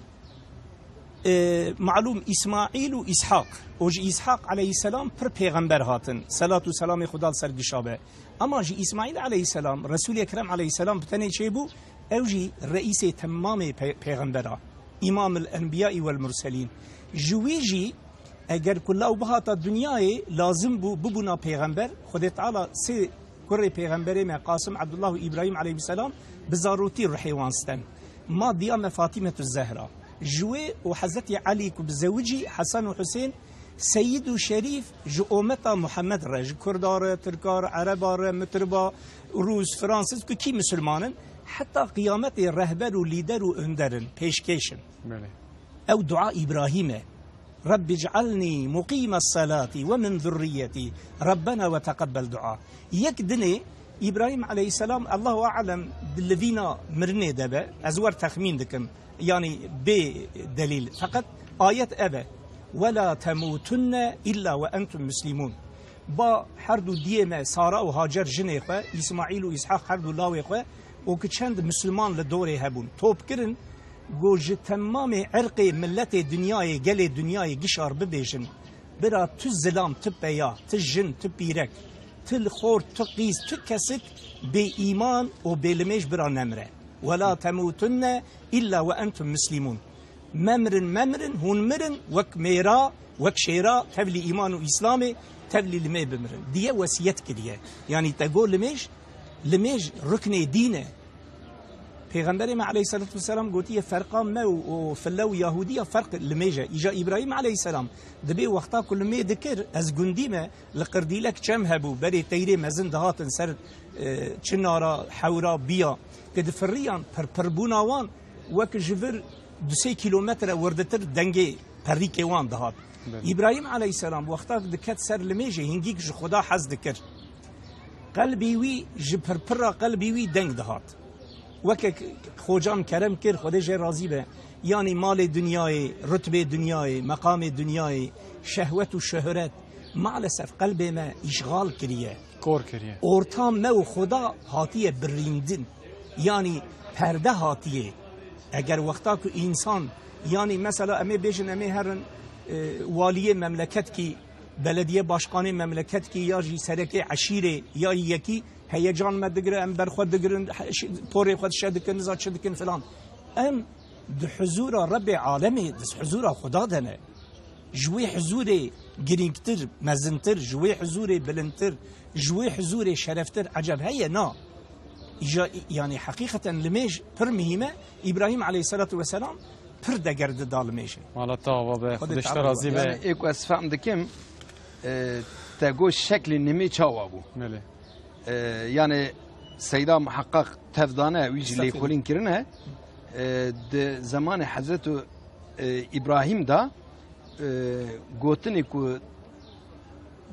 معلوم اسماعیل و اسحاق اوج اسحاق علیه السلام پر پیغمبر هاتن صلوات و سلام خدا سر گشابه اما جی اسماعیل علیه السلام رسول اکرم علیه السلام بتنی چه بو اوجی رئیس تمام پیغمبرها امام الانبیاء والمرسلین جویجی اگر کلا بهات دنیای لازم بو ببونا پیغمبر خدا تعالی سه کر پیغمبر ما قاسم عبدالله و ابراهیم علیه السلام بزاروتی روحی وانستن ما دیام فاطمه الزهرا جوي وحزت علي بزوجي حسن وحسين سيد وشريف جو أمتا محمد رج كردار تركار عربار متربا روس فرانسيس كي مسلمان حتى قيامت رهبر وليدر واندرن بيشكيشن أو دعاء إبراهيم رب اجعلني مقيم الصلاة ومن ذريتي ربنا وتقبل دعاء يكدني إبراهيم عليه السلام الله أعلم بالذين مرني دبا أزور تخمين دكم يعني بدليل فقط آية أبا ولا تموتن إلا وأنتم مسلمون با حردو ديما سارة وهاجر جنيخة إسماعيل وإسحاق حردو لاويخة وكتشند مسلمان لدوري هبون توب كرن گوج تمام عرق ملت دنیای گل دنیای گشار ببیجن برا تو زلام تو بیا تو جن تو بیرک تو خور تو قیز تو کسک به ایمان و بلمش برا نمره ولا تموتن إلا وأنتم مسلمون ممرن هون مرن وك ميرا وك شيرا تبلي إيمان وإسلامي تبلي لمي بمرن دي وسيتك دي يعني تقول لميش ركن دينه پیغمبر ما علیه الصلاة والسلام گویی فرقا ما و فلو یهودیه فرق لمیجه ایجا ابراهیم علیه السلام دبی وقتا کل می ذکر از گندی ما لقردیلک چم هبو بری تیری مزن دهاتن سر چنارا حورا بیا که دفریان پر بوناوان وک جبر 2 کیلومتر وردتر دنگی پریک وان دهات ابراهیم علیه السلام وقتا دکت سر لمیجه هنگیک ج خدا حز دکر قلبی وی جبر پر قلبی وی دنگ دهات وک خوجام کرم کر خودش راضی به یعنی مال دنیای رتبه دنیای مقام دنیای شهوت و شهرت مالسف قلب ما اشغال کریه کور کریه اورتام ما و خدا هاتیه بریندن یعنی پرده هاتیه اگر وقتا که انسان یعنی مثلا امی بیشن امی هرن والی مملکت کی بلدیه باشقان مملکت کی یا جی سرک عشیره یا یکی هیجان مدگره ام برخود دگرن پوری خود شدکن زاد شدکن فلان ام ده حضور رب عالمی ده حضور خدا دنه جوی حضور گرینگتر مزنتر جوی حضور بلندتر جوی حضور شرفتر عجب هی نا يعني حقيقة لميش پر مهمة إبراهيم عليه الصلاة والسلام پر دگرد دال ميشه مالا بابا خودش راضی به يعني ايكو اسفهم دكم تقول شكل نمي چاوابو مله يعني سيدا محقق تفدانه ويجي اللي يقولين كرنه ده زمان حضرت إبراهيم دا قوتني كو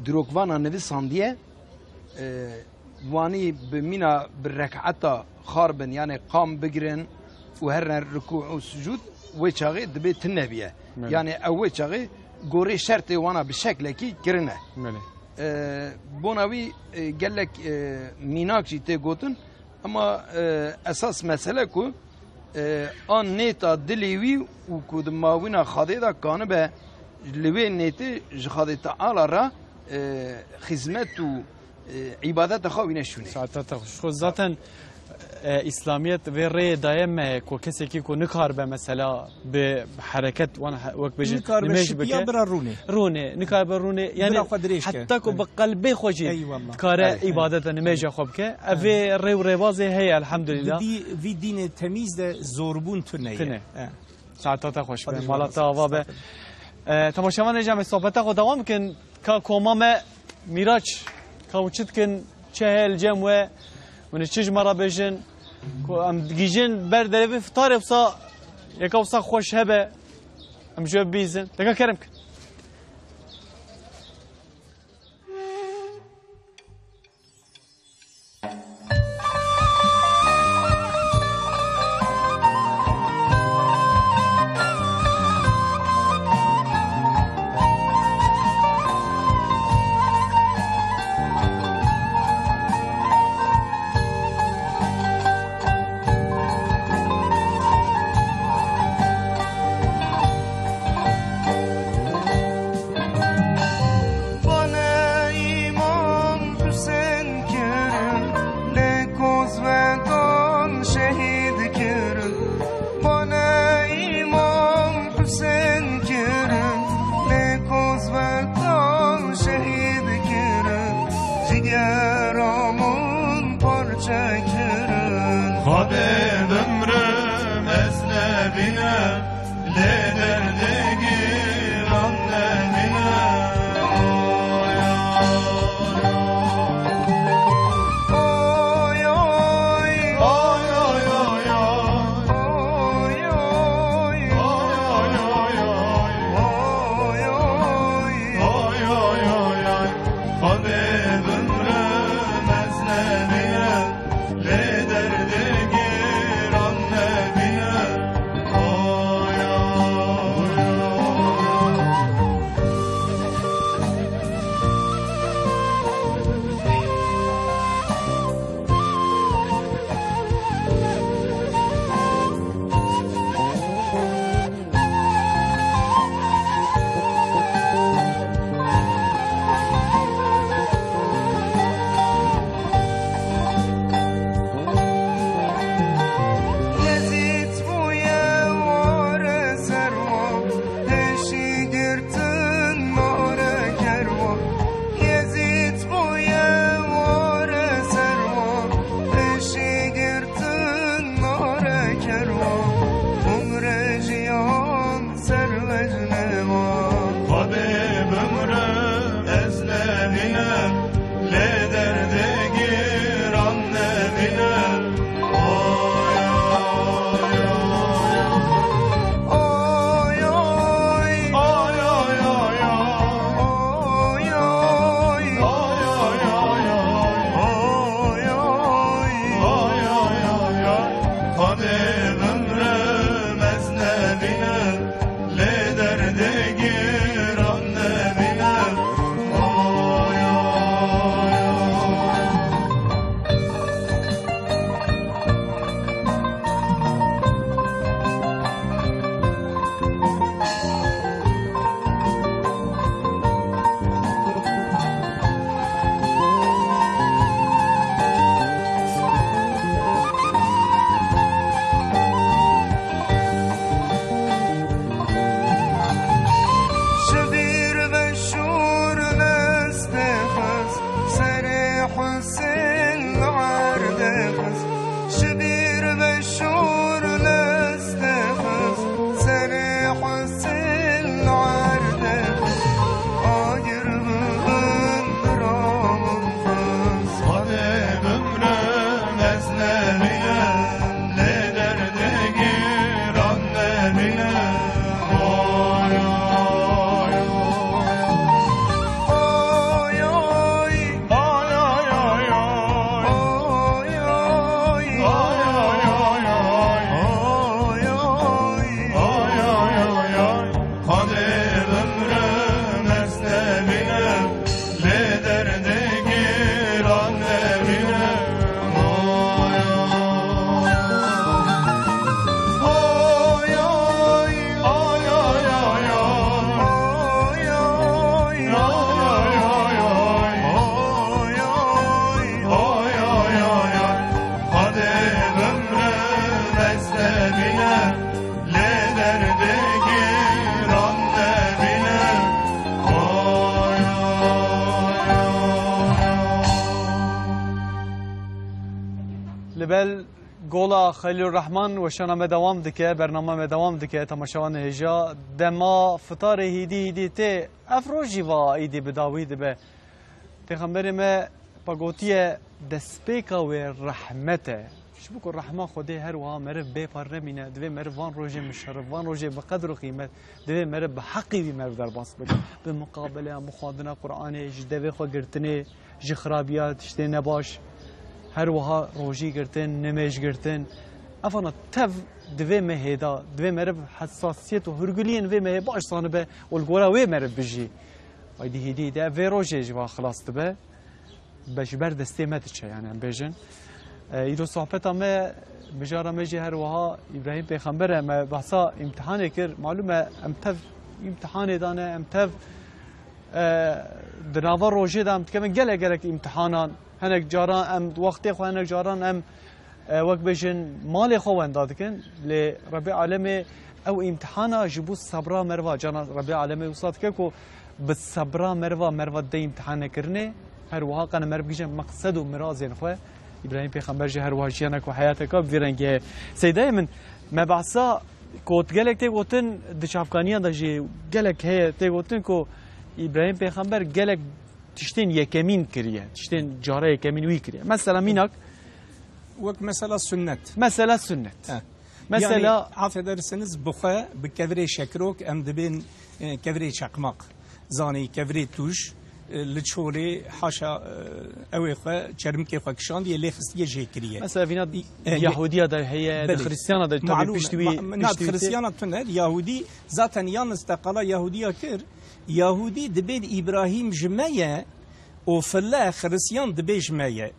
دروكوانا نفسان ديه واني بمينا بالركعتا خاربن يعني قام بقرن وهرنا الركوع والسجود ويشاغي دبيت النبيه يعني اول شاغي قوري شرطي وانا بالشكل كي كرنه بوناوي قال لك ميناك جيتي قوتن اما اساس مساله كو ان نيتا دليوي وكود ماوينا خاديدا كان به لوي نيتي خادي تعالى را خدمت و عبادت خوینه شونه ساعتها خود ذاتن İslamiyet ve rê dayeme ku kesekî ku nikar be mesela bi hareket wan wek bejin nikar be şipiya bira rûnê nikar be rûnê yani hatta ku bi qalbê xwe jî dikare ibadet nimêja xwe bike ev ê rê û rêbazê heye elhamdülillah vî dînê temîz de zorbûn tune saetata xweş be malata ava be temaşevan êca me sohbeta xwe dewam bikin ka koma me mîraç ka çi dikin çehel cem we من چیج مرا بیشن ام گیجن بر دلوی فطار افسا یک افسا خوش هبه ام جو بیزن دکا کرم کن لبل قولا خليل الرحمن وشنا مدوام دكه برنامه مدوام دكه تماشاوان هجا دما فطار هیدی ته افروجی و ایدی بداوید به پیغمبر ما پگوتیه دسپیکا و رحمته شو بكون رحمة خدي هروا مرف بي فرمينا دوي مرف وان روجي مشرف وان روجي بقدر وقيمة دوي مرف بحقي بي مرف درباس بك بمقابلة مخاضنا قرآني جدوي خو قرتني جي خرابيات شتي نباش هروا روجي قرتن نميش قرتن افنا تف دوي مهدا دوي مرف حساسيت وهرقلين دوي مه باش صانبه والقولا وي مرف بجي ويدي هدي ده في روجي جوا خلاص تبه باش برد استيمتش يعني عم بيجن ایرو صحبت همه بجاره میجی هر وها ابراهیم پیغمبره ما بحثا امتحان کر معلومه امتف امتحان دانه امتف دناوا روجه دام کمن گله امتحانان هنک جاران ام وقتی خو هنک جاران ام وقت بجن مال خو انداد کن ل رب العالمین او امتحانا جبو صبر مروا جنا رب العالمین وصلت کو بالصبر مروا ده امتحان کرنه هر وها قن مربجن مقصد و مرازن خو ابراهيم پیغمبر جه هر واجیانک و حیاتک بیرنگه سیده من ما بعثا کوت گلک تی گوتن دشافکانیان دجی گلک هه تی گوتن کو ابراهيم پیغمبر گلک تشتین یکمین کریه تشتین جاره یکمین وی کریه مثلا مینک وقت مثلا سنت مثلا عافیت درسنز بخوا بکوری شکروک ام دبین کوری چقماق زانی کوری توش لچوری حاشا اوی خو چرمکی خو کشان دی لخستی جیکریه مثلا فينا يهوديه ده هي خريستيانه ده تبي بيشتوي خريستيانه تنه يهودي ذاتن يان استقلا يهوديه كر يهودي دبيد ابراهيم جمعيه وفلا خريستيان دبي جمعيه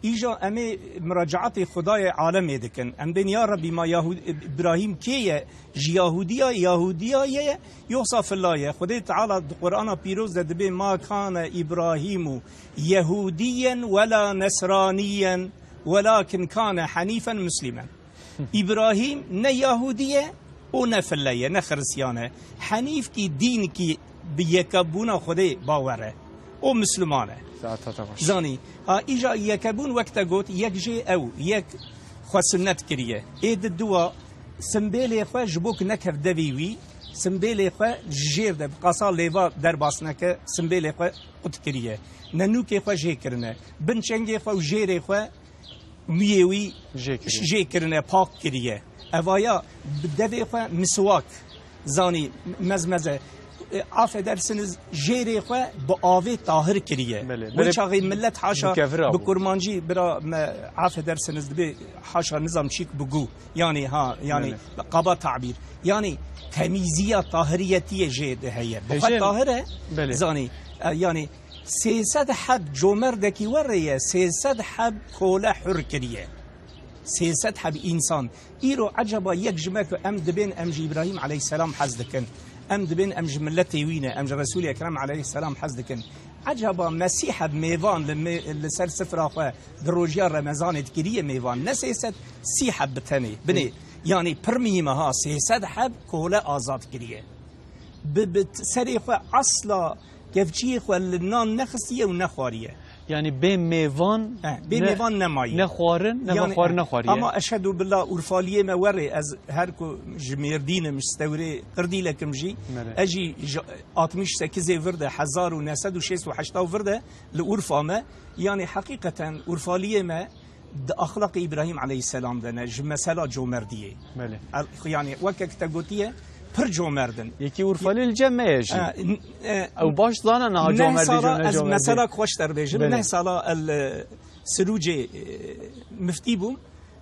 ایجا امی مراجعات خدای عالم دکن ام بین یا ربی ما ابراهیم کیه یهودیه یوصف الله خدای تعالی قرآن پیروز دبی ما کان ابراهیم یهودیا ولا نصرانیا ولكن كان حنيفا مسلما ابراهیم نه یهودیه و نه فلیه نه خرسیانه حنیف کی دین کی بیکبونا خدای باوره و مسلمانه زانی ایجا یکبون وقت گوت یک جه او یک خو سنت کریه اید دوا سمبیل خو جبوک نکف دویوی سمبیل خو جیر ده قصا لیوا در باسنکه سمبیل خو قط کریه ننوک خو جه کرنه بنچنگ خو جیر خو میوی جه کرنه پاک کریه اوایا دوی خو مسواک زانی مزمزه عافیت درسنز جیری خو با آوی طاهر کریه و چاقی ملت حاشا بکرمانجی برا عافیت درسنز دبی حاشا نظام شیک بگو یعنی قبا تعبیر یعنی تمیزیه طاهریتی جیده هیه بخواد طاهره زانی یعنی 300 حب جومردکی وریه 300 حب کوله حر کریه 300 حب انسان ایرو عجبا یک جمعه ام دبین ام جی ابراهیم علیه السلام حزدکن ام دبن ام جملتي وينه ام رسول اكرم عليه السلام حزدكن عجبا مسيح بميفان لسر سفر اخو دروجيا رمضان تكريه ميفان نسيست سيحب بتني بني يعني برميمه ها 300 حب كولا ازاد كريه بسري خو اصلا كيفجي خو لنان نخسيه ونخاريه يعني بين ميفان نمایی نخوارن نخواری اما اشهد بالله اورفالیه ما وری از هر کو جمیردین مستوری قردی لکم جی اجی 68 ورده 1986 ورده لاورفامه يعني حقيقه اورفالیه ما اخلاق ابراهيم عليه السلام دنا مثلا جومردیه يعني وكك تگوتیه پر جومردن یکی اورفالی الجمعه جی او باش زانه نه جومردی از مثلا خوشتر بیجم نه سالا السروج مفتي بوم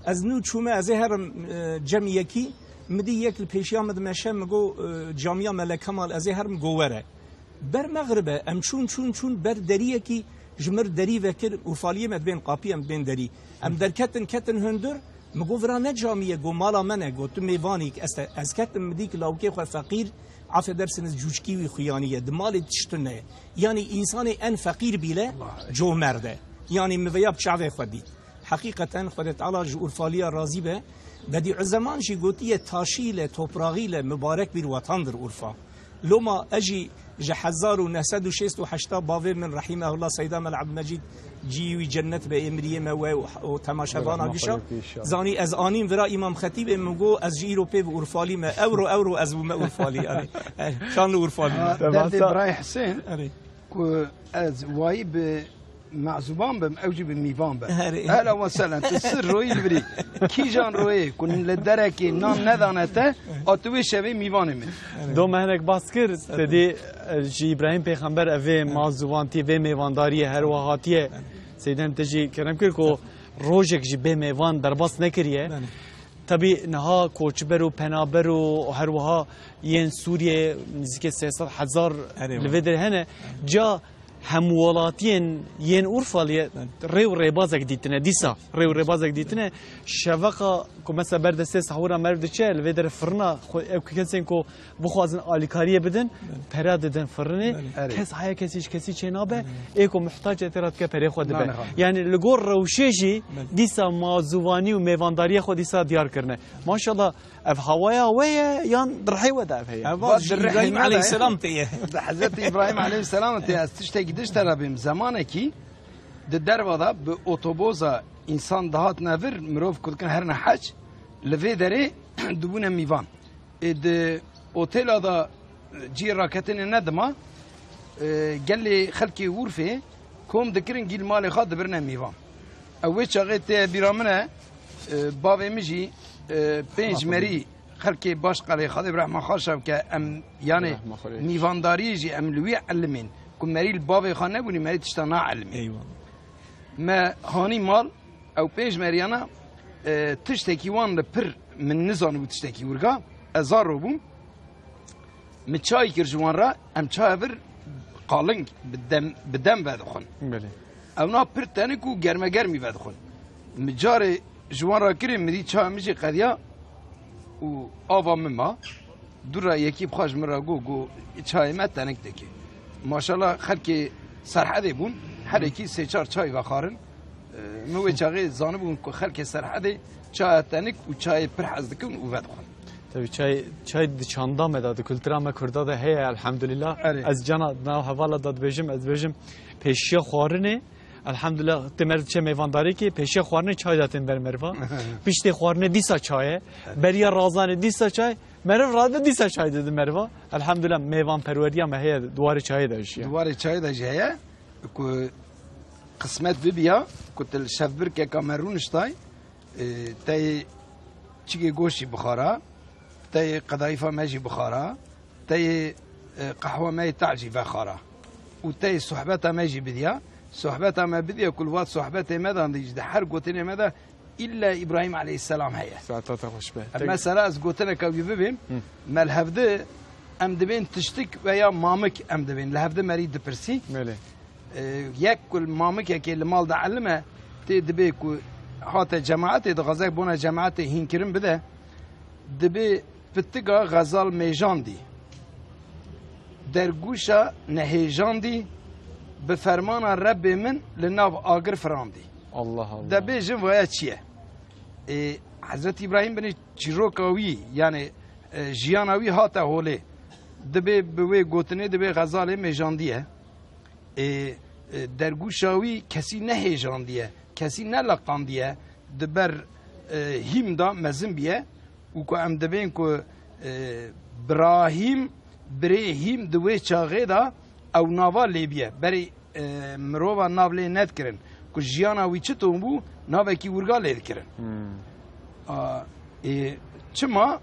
از نو چومه از هرم جمعیه کی مدی یک پیشیام مدمشه مگو جامعه ملک کمال از هرم گوره بر مغربه ام چون بر دریه کی جمر دری وکر اورفالی مد بین قاپی ام بین دری ام در کتن هندر مگو ورانه جامعه گو مالا منه گو تو میوانیک از کتم مدیک لاوکی خو فقیر عفو درسنز جوجکی و خیانیه دمال تشتنه یعنی انسان ان فقیر بیله جو مرده یعنی مویاب شعب خودی حقیقتا خودت تعالی جو اورفالیا راضی به بدی زمان جی گوتی تاشیل توپراغیل مبارک بیر وطن در اورفا لما اجي جحزار ونسد وشيست وحشتا بافي من رحمه الله سيدا مال عبد المجيد جيوي جنة بأمريه ما وتماشبانا بيشا زاني از آنين ورا إمام خطيب مگو از جيرو بي وأورفالي ما أورو از ما أورفالي شان أورفالي درد براي حسين كو از واي معزوبان بم اوجي بميفان بم هلا وسهلا تسر روي البري كي جان روي كون لدركي نان ندانته اتوي شبي ميفان من دو مهنك باسكر تدي جي ابراهيم پیغمبر اوي معزوبان تي و ميوانداري هر وهاتيه سيدن تجي كرم كركو روجك جي به ميوان درباس نكريه tabi naha koçber و penaber و her waha yen Suriye nizike 300,000 leveder hene ca همولاتین ین اورفالیه ریو ریبازک دیتنه دیسا ریو ریبازک دیتنه شفقه کو مثلا بردسته سحورا مرد چل و در فرنا کسین کو بخوازن آلیکاریه بدن پراد دن فرنه کس های کسی چنابه ایکو محتاج اعتراض که پری خود به یعنی لگور روششی دیسا مازوانی و میوانداری خود دیسا دیار کرنه ماشاءالله اف هوایا ويا يان درحي ودا فيا ابراهيم عليه السلام تيه حضرت ابراهيم عليه السلام تيه استشتي قدش ترابيم زمانكي دربدا باوتوبوزا انسان دهات نافر مروف كن هرنا حج لفي دري دبونه ميفان اد اوتيل هذا جي راكتين ندما قال لي خلكي ورفي كوم ذكرن جيل مالي خاد برنا ميفان اوي شغيت بيرامنا بابي مجي پنج مری خلکی باش قلی خاطر رحمه خاشم که ام یعنی میوانداری جی ام لوی علمین که مری الباب خانه بونی مری تشتنا علمین ما هانی مال او پنج مریانا تشتکی وان لپر من نزان و تشتکی ورگا ازار رو بوم متشای کرجوان را ام چای بر قالنگ بدم بدخون اونا پر تنکو گرمه گرمی بدخون مجار جوان را کریم مدی چای میشه قدیا و آوا مما دورا یکی بخواش مرا گو چای ما تنک دکی ماشاءالله خلکی سرحده بون هر یکی سه چهار چای بخارن موی چاقی زانه بون که خلکی سرحده چای تنک و چای پر حز دکن و ود خون tabii çay çanda medadı kültürama kurda da hey elhamdülillah az cana na havala da bejim az bejim peşiye xwarine elhamdülillah temer çe meyvandari ki peşiye xwarine çay zaten ber merva pişte xwarine disa çay beriya razane disa çay merv rada disa çay dedi merva elhamdülillah meyvan perveriya me hey duvarı çay da işi duvarı çay da jeye ku kısmet bibiya ku tel şevbir ke Kamerun iştay tay çige goşi bukhara تي قذايفة ماجي بخارا تي قهوة ماي تعجي بخارا وتي صحبتها ماجي بديا صحبتها ما بديا كل وقت صحبتها ماذا عندي حرق قوتنا ماذا إلا إبراهيم عليه السلام هيا مثلا از قوتنا كوي ببين ما الهفده أم دبين تشتك ويا مامك أم دبين الهفده مريد دبرسي ياكل مامك ياكل المال ده علمه تي دبيك حتى جماعتي دغزاك بونا جماعتي هينكرم بده دبي فتقا غزال ميجاندي درگوشا نهيجاندي بفرمان رب من لناف آگر فراندي الله الله دبي جن ويا چيه حضرت إبراهيم بني چروكاوي يعني جياناوي هاتا هولي دبي بوي گوتني دبي غزال ميجانديه درگوشاوي كسي نهيجانديه كسي نلقانديه دبر هيم دا مزن بيه وكو ام دبين كو براهيم بريهيم دوي چاغي دا او ناوا ليبيا بري مروفا ناو لي نتكرن كو جيانا وي چتون بو ناوا كي ورغا لي كرن چما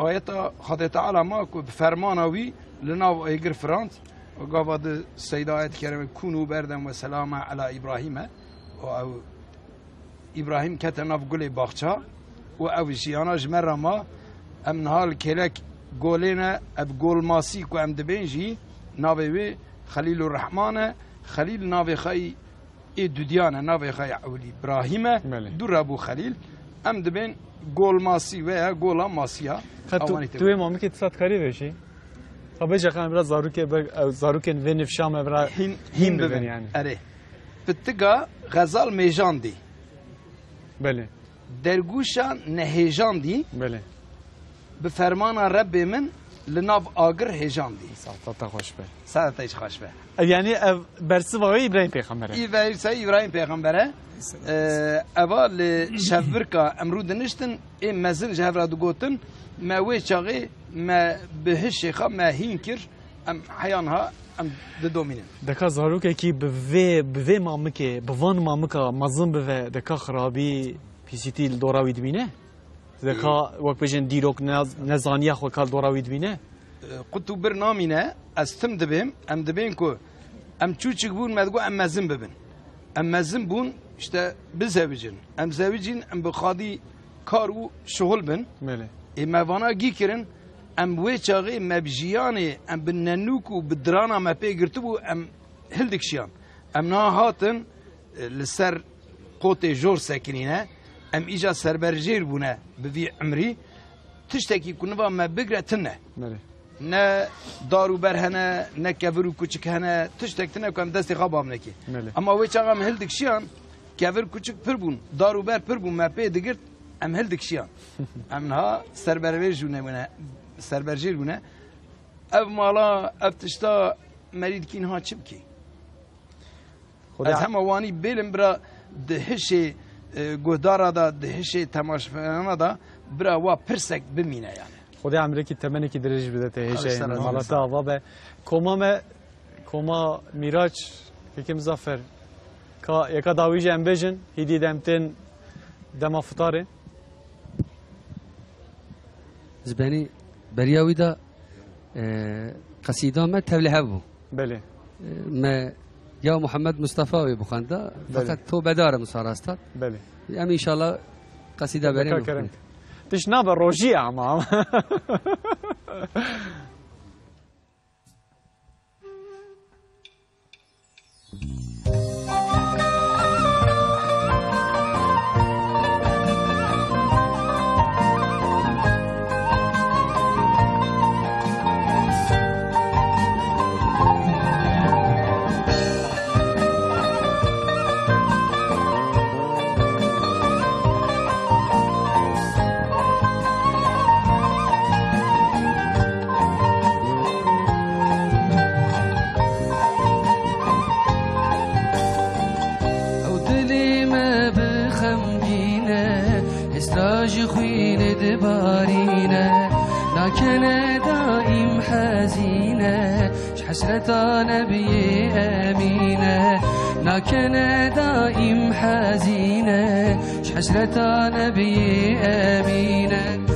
آياتا خدای تعالی ما كو فرماناوي لناو ايگر فرانت وقابد السيدة آيات كريمة كونوا بردا وسلاما على إبراهيم او إبراهيم كتناف قولي باخشا و او جیانا جمره ما ام نهال کلک گولینه اب گول ماسی کو ام دبینجی ناوی خلیل الرحمن خلیل ناوی خی ای دودیانه ناوی خی اولی ابراهیم دور ابو خلیل ام دبین گول ماسی و گولا ماسیا توی مامی که تصاد کاری بشی خب بجا خواهم برای زاروکن و نفشام برای هیم ببین یعنی اره بتگا غزال میجاندی بله درگوشا نهیجاندی بله به فرمان رب من لناف آگر هجان دی ساعت خوش به ساعت ایش خوش به يعني برسوي إبراهيم پیغمبره إبراهيم پیغمبره اول شفبرکا امرود نشتن این مزن جهر دو گوتن ما وی چاقی ما بهش شیخا ما هینکر ام حیانها ام دومینن دکا زاروکه کی به مامکه بوان مامکا مزن به دکا خرابی پیسیتی دوراوی دبینه دکا وقت بجن دیروک نزانیه خو کال دوراوی دبینه قلتو برنامینه استم دبیم ام دبین کو ام چوچک بون مدگو ام مزن ببن ام مزن بون işte bizevicin em zevicin em bi xadî kar û şuhul bin ê me vana gîkirin em wê çaxê me bi jiyanê em bi nenûk û bi dirana me pê girtibû em hil dikşiyan em nahatin li ser qotê jor sekinîne em îja serberjêr bûne bi vî emrî tiştekî ku niva me bigre tin ne ne darûber hene ne kevir û kuçik hene tiştek tune ku em destê xwe bam nekî ama wê çaxa em hil dikşiyan kevir küçük pir bun, daruber pir bun, me pê digirt, em hil dikşiyan. Em niha serberjêr bûne. Ev mala, ev tişta merî dikîn ha çi bikî? Ez hema wanî bêlim bira di hişê guhdara da, di hişê temaşafeyana da bira wa pirsek bimîne yani. Xwedê emirêkî temenekî dirêj bide te hêjeyê malata ava be. Koma me, koma Mîraç, Hekim Zafer, ka yeka davî em bêjin hîdî dem tên dema fitarê زباني بريا ويدا قصيدة ما تبلي هبو بله ما يا محمد مصطفى بخاندا فقط تو بدار مصارستات بله يعني ان شاء الله قصيدة بريا تشناب الروجية عم حسرة نبي أمينة لكن دائم حزينة حسرة نبي أمينة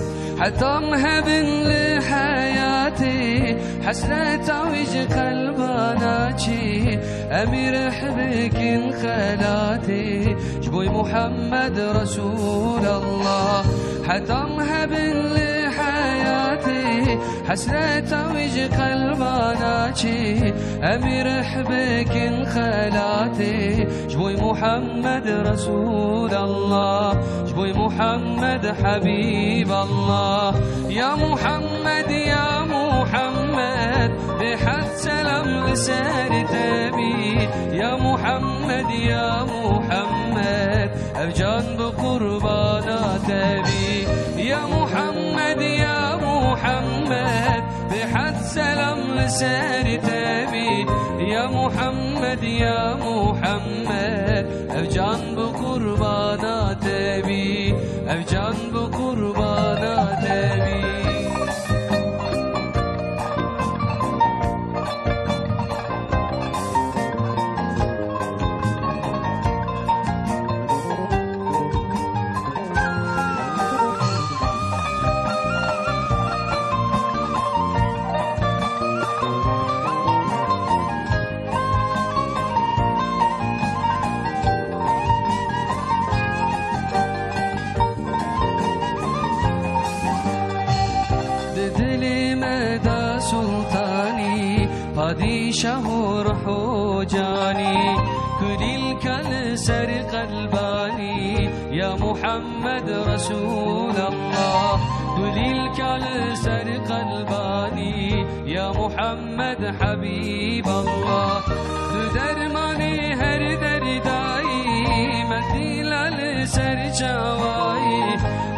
حتى مهب لحياتي حسرة وجه قلباناتي أمير حبك خلاتي جبوي محمد رسول الله حتى مهب لحياتي حسرة وجه قلباناتي أمير حبك خلاتي جبوي محمد رسول الله جبوي محمد حبيب الله يا محمد يا محمد بحد سلام لسار تبي يا محمد يا محمد أبجان بقربانات تبي يا محمد يا محمد بحد سلام لسار تبي يا محمد يا محمد أبجان بقربانات تبي أبجان بقربانات تبي شهور حوجاني كل الكلسر قلباني يا محمد رسول الله كل الكلسر قلباني يا محمد حبيب الله درماني هر درداي مديل السر جواي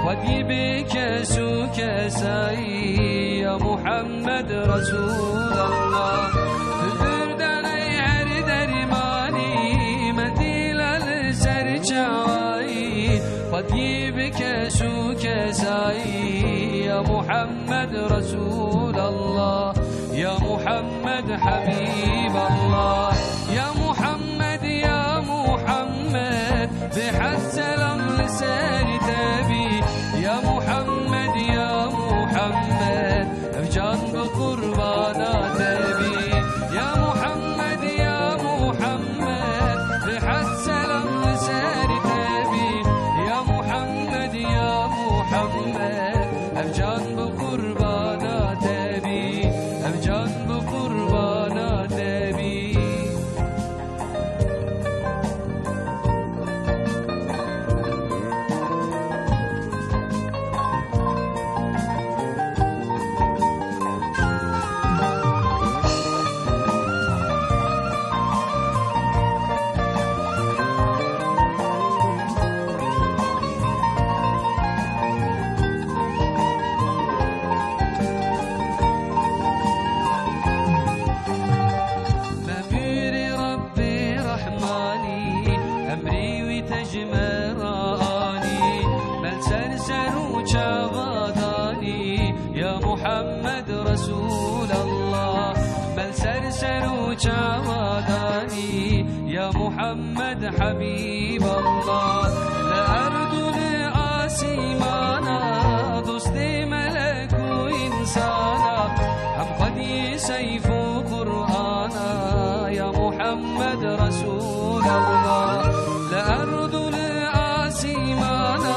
ودي بك سوك ساي يا يا محمد رسول الله تبردن هر درماني مديل السرچاي فطيبك سوك ساي يا محمد رسول الله يا محمد حبيب الله يا محمد يا محمد بحد سلام لسان تبي يا محمد يا محمد افجان بقربانا تبي يا محمد يا محمد بحد سلام لسان تبي يا محمد يا محمد افجان بقربانا تبي افجان بقربانا تبي محمد رسول الله بل سرسر جواداني يا محمد حبيب الله لأرض لآسمانا دوست ملك وإنسانا هم قد سيف قرآنا يا محمد رسول الله لأرض لآسمانا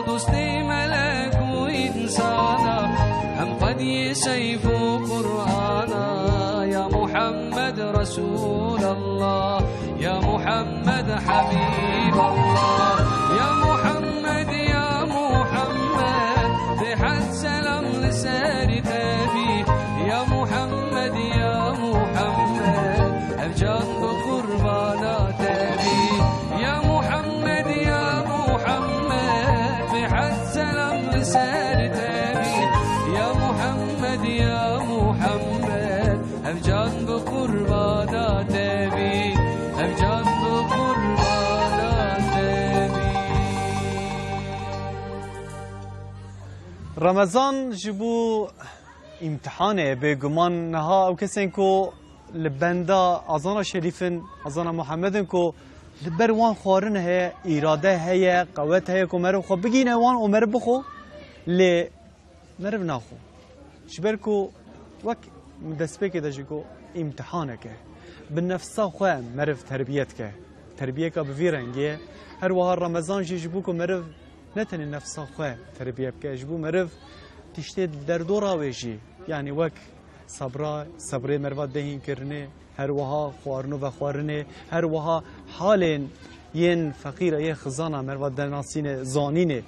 دوست ملك وإنسانا هم قد سيف قرآنا يا محمد رسول الله يا محمد حبيب الله يا محمد يا محمد بحد سلام لسان تبي يا محمد يا محمد أفجان بقربانا تبي يا محمد يا محمد بحد سلام لسان تبي يا محمد يا محمد أفجان بقربانا تبي أفجان بقربانا تبي رمضان جبو امتحانه بگمان نها او کسین کو لبندا ازانا شریفن ازانا محمدن کو لبروان خوارن هي اراده هي قوت هي کو مرو خو بگینه وان عمر بخو ل مرو ناخو شبركو وك مدسبك دجكو امتحانك بالنفس خو مرو تربيتك تربيتك بفيرنجي هر وها رمضان جيجبوكو مرو نتن النفس خو تربيتك جبو مرو تشتي دردورا ويجي يعني وك صبر مرو دهين كرنه هر وها خوارنو و خوارنه هر وها حالين ين فقيره يه خزانه مرو دناسين زانينه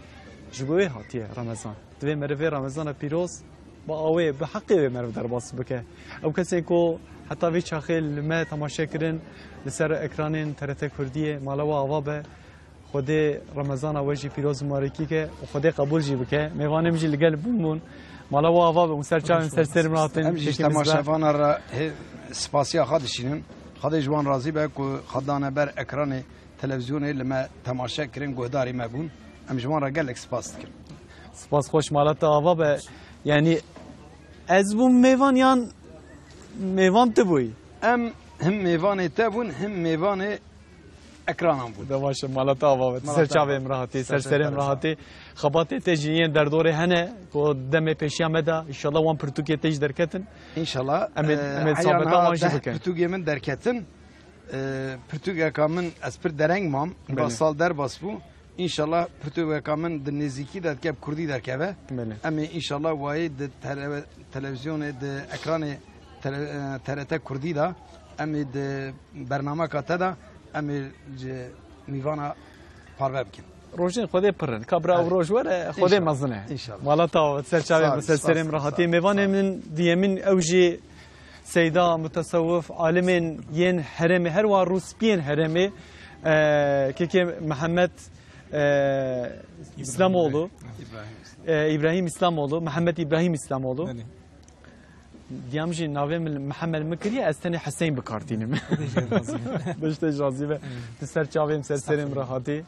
جبوه هاتيه رمضان دوی مرو رمضان پیروز با آوه به حقی مرو در باس بکه او کسی کو حتی وی چاخیل ما تماشا کرن لسر اکرانین ترت کردیه مالا و آوا به خود رمضان واجی پیروز مبارکی که خود قبول جی بکه میوانم جی لگل بومون مالا و آوا به مسر چاوین سر سر مراتن امجی تماشاوان را سپاسیا خادشینن خود جوان راضی به کو خدانه بر اکران تلویزیون لما تماشا کرن گوداری مبون ام جوان را گل سپاس کرد سپاس خوش مالات آوا به یعنی از بوم میوان یان میوان تبوی ام هم میوان تبون هم میوان اکرانم بود باشه مالات آوا سر چاو امراتی سر سر امراتی خبات تجین در دوره هنه کو دم پیشیام ده ان شاء الله وان پرتوگی تج درکتن ان شاء الله امید سابقا ماشي بکن پرتوگی من درکتن پرتوگی کامن از پر درنگ مام با سال در باس بو ان شاء الله پرتوگی کامن د نزیکی داد کب کردی در کبه اما ان شاء الله وای د تلویزیون د اکران TRT کردی دا اما د برنامه کاته دا اما میوانا پارو بکن روشن خودی پرن کبرا و روش وره خودی مزنه مالا تا سرچاوی مسلسلیم راحتی میوان من دیمین اوجی سیدا متصوف عالمین ین حرم هر و روس بین حرمه که محمد İslamoğlu, İbrahim İslamoğlu, Muhammed İbrahim İslamoğlu. دیامجی ناوی محمد مکریه استنی حسین بکارتینم بشته جازیبه سر چاویم سر سرم راحتی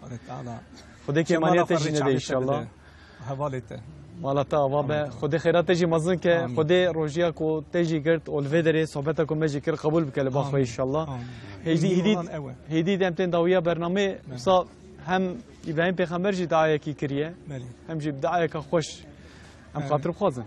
خدا که مالیات جنده انشالله حوالته مالتا آوابه خدا خیرات تجی مزن که خدا روزیا کو تجی کرد اولوی داره صحبت کو مجی کرد قبول بکله باخو انشالله هدی دمتن داویا برنامه صا هم ابراهیم پیغمبر جی دعای کی کریه هم جی دعای که خوش هم خاطر بخوازن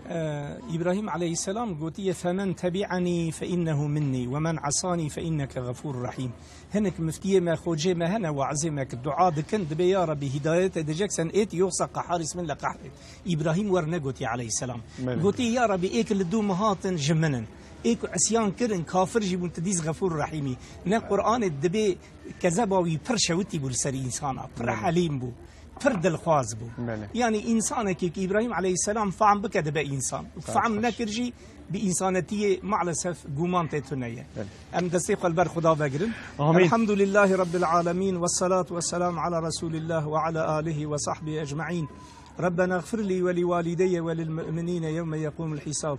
إبراهيم عليه السلام قوتي فمن تبعني فإنه مني ومن عصاني فإنك غفور رحيم هنك مفتيه ما خوجي ما هنا وعزمك الدعاء دكن دبي يا ربي هدايته دجاك سن ايت يوسق حارس من لقحر إبراهيم ورنا قوتي عليه السلام قوتي يا ربي ايك اللي دو مهاتن جمنن ايك عصيان كرن كافر جيبون تديز غفور رحيمي نا قرآن الدبي كذباوي برشوتي بالسري إنسانا پر حليم بو فرد الخواز بو يعني إنسانك كي إبراهيم عليه السلام فعم بك دبا إنسان فعم نكرجي بإنسانتية مع الأسف قومان تيتونية أم دستيق البر خدا بقرن الحمد لله رب العالمين والصلاة والسلام على رسول الله وعلى آله وصحبه أجمعين ربنا اغفر لي ولوالدي وللمؤمنين يوم يقوم الحساب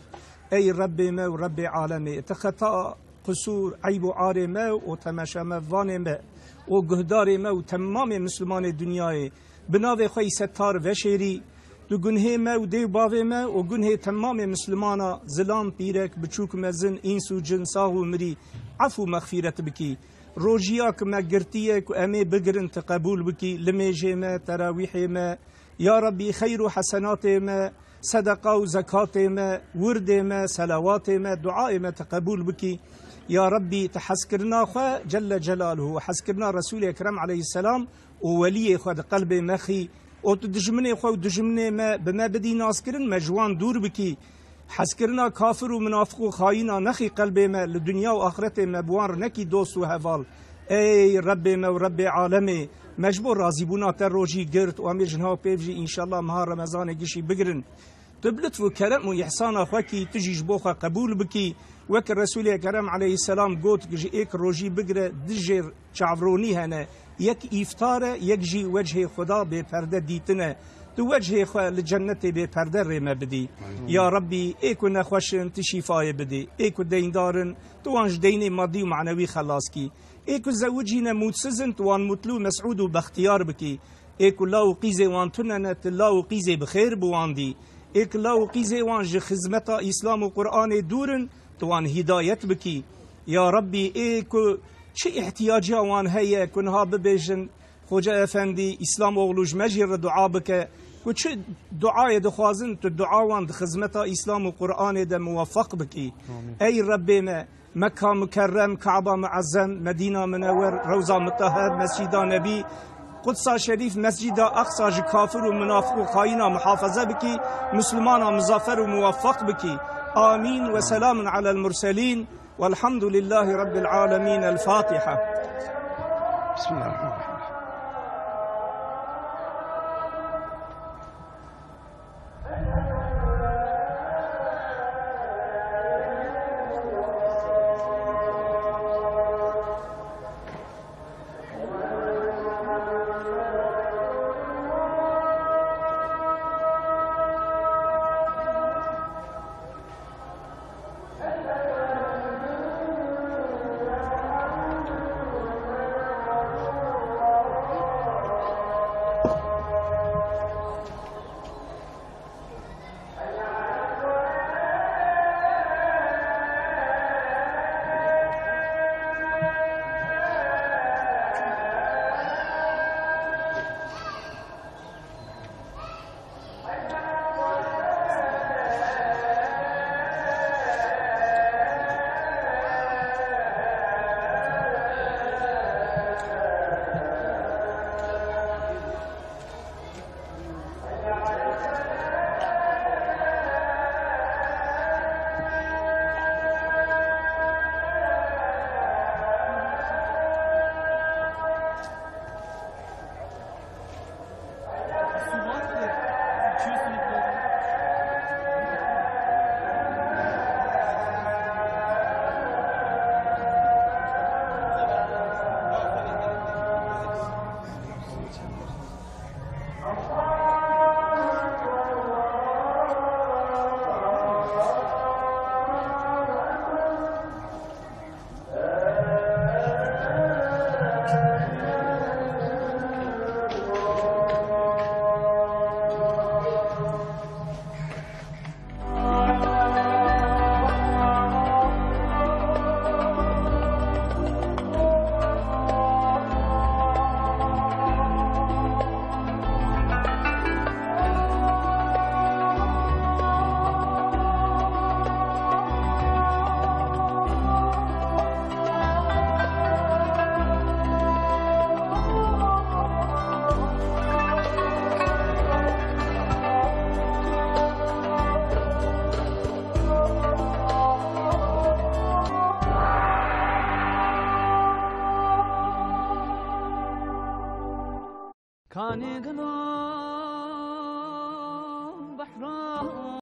أي ربي ما وربي عالمي تخطأ قصور عيب عار ما وتماشى ما فان ما وجهدار ما وتمام مسلمان الدنيا بناوی خوی ستار و شیری دو گنه ما و دیو باوی ما و گنه تمام مسلمانا زلان پیرک بچوک مزن اینسو جنسا و مری عفو مغفرت بکی روجیا که ما گرتیه که امی بگرن تقبول بکی لمیجه ما تراویح ما یا ربی خیر و حسنات ما صدقه و زکات ما ورد ما صلوات ما دعای ما تقبول بکی يا ربي تحسكرنا خوا جل جلاله وحسكرنا رسول اكرم عليه السلام وولي خوا قلب مخي وتدجمني خوا ودجمني ما بما بدي ناسكرن مجوان دور بكي حسكرنا كافر ومنافق وخاينا نخي قلبي ما للدنيا واخرته ما بوار نكي دوست وهفال اي ربي ما وربي عالمي مجبور رازيبونا تروجي قرت وامي جنها بيفجي ان شاء الله مها رمضان قشي بقرن تبلت وكرم وإحسان أخوكي تجي جبوخا قبول بكي وك الرسول الكريم عليه السلام قوت جي إيك روجي بقرة دجر شعفروني هنا يك إفتارة يكجي وجه خدا بپرده ديتنا تو وجه خوا لجنة بپرده ريما بدي يا ربي إيكو نخوشن تشفاية بدي إيكو دين دارن توانج دين مادي ومعنوي خلاصكي إيكو زوجينا موتسزن توان متلو مسعود وباختيار بكي إيكو لاو قيزي وان تننت لاو قيزي بخير بواندي ایک لاو قیزه وان ج خدمتا اسلام و قرآن دورن توان هدایت بکی یا ربی ایکو چه احتیاجی وان هیا کنها ببیجن خوجا افندی اسلام اغلوج مجر دعا بکه و چه دعای دخوازن تو دعا وان خدمتا اسلام و قرآن ده موفق بکی ای ربی ما مکه مکرم کعبه معظم مدینه منور روضه مطهر مسجد نبی قدس شريف مسجد أقصى كافر ومنافق وخاينة محافظة بكي مسلمان مظفر وموفق بكي آمين وسلام على المرسلين والحمد لله رب العالمين الفاتحة بسم الله الرحمن الرحيم كان دلم بحرام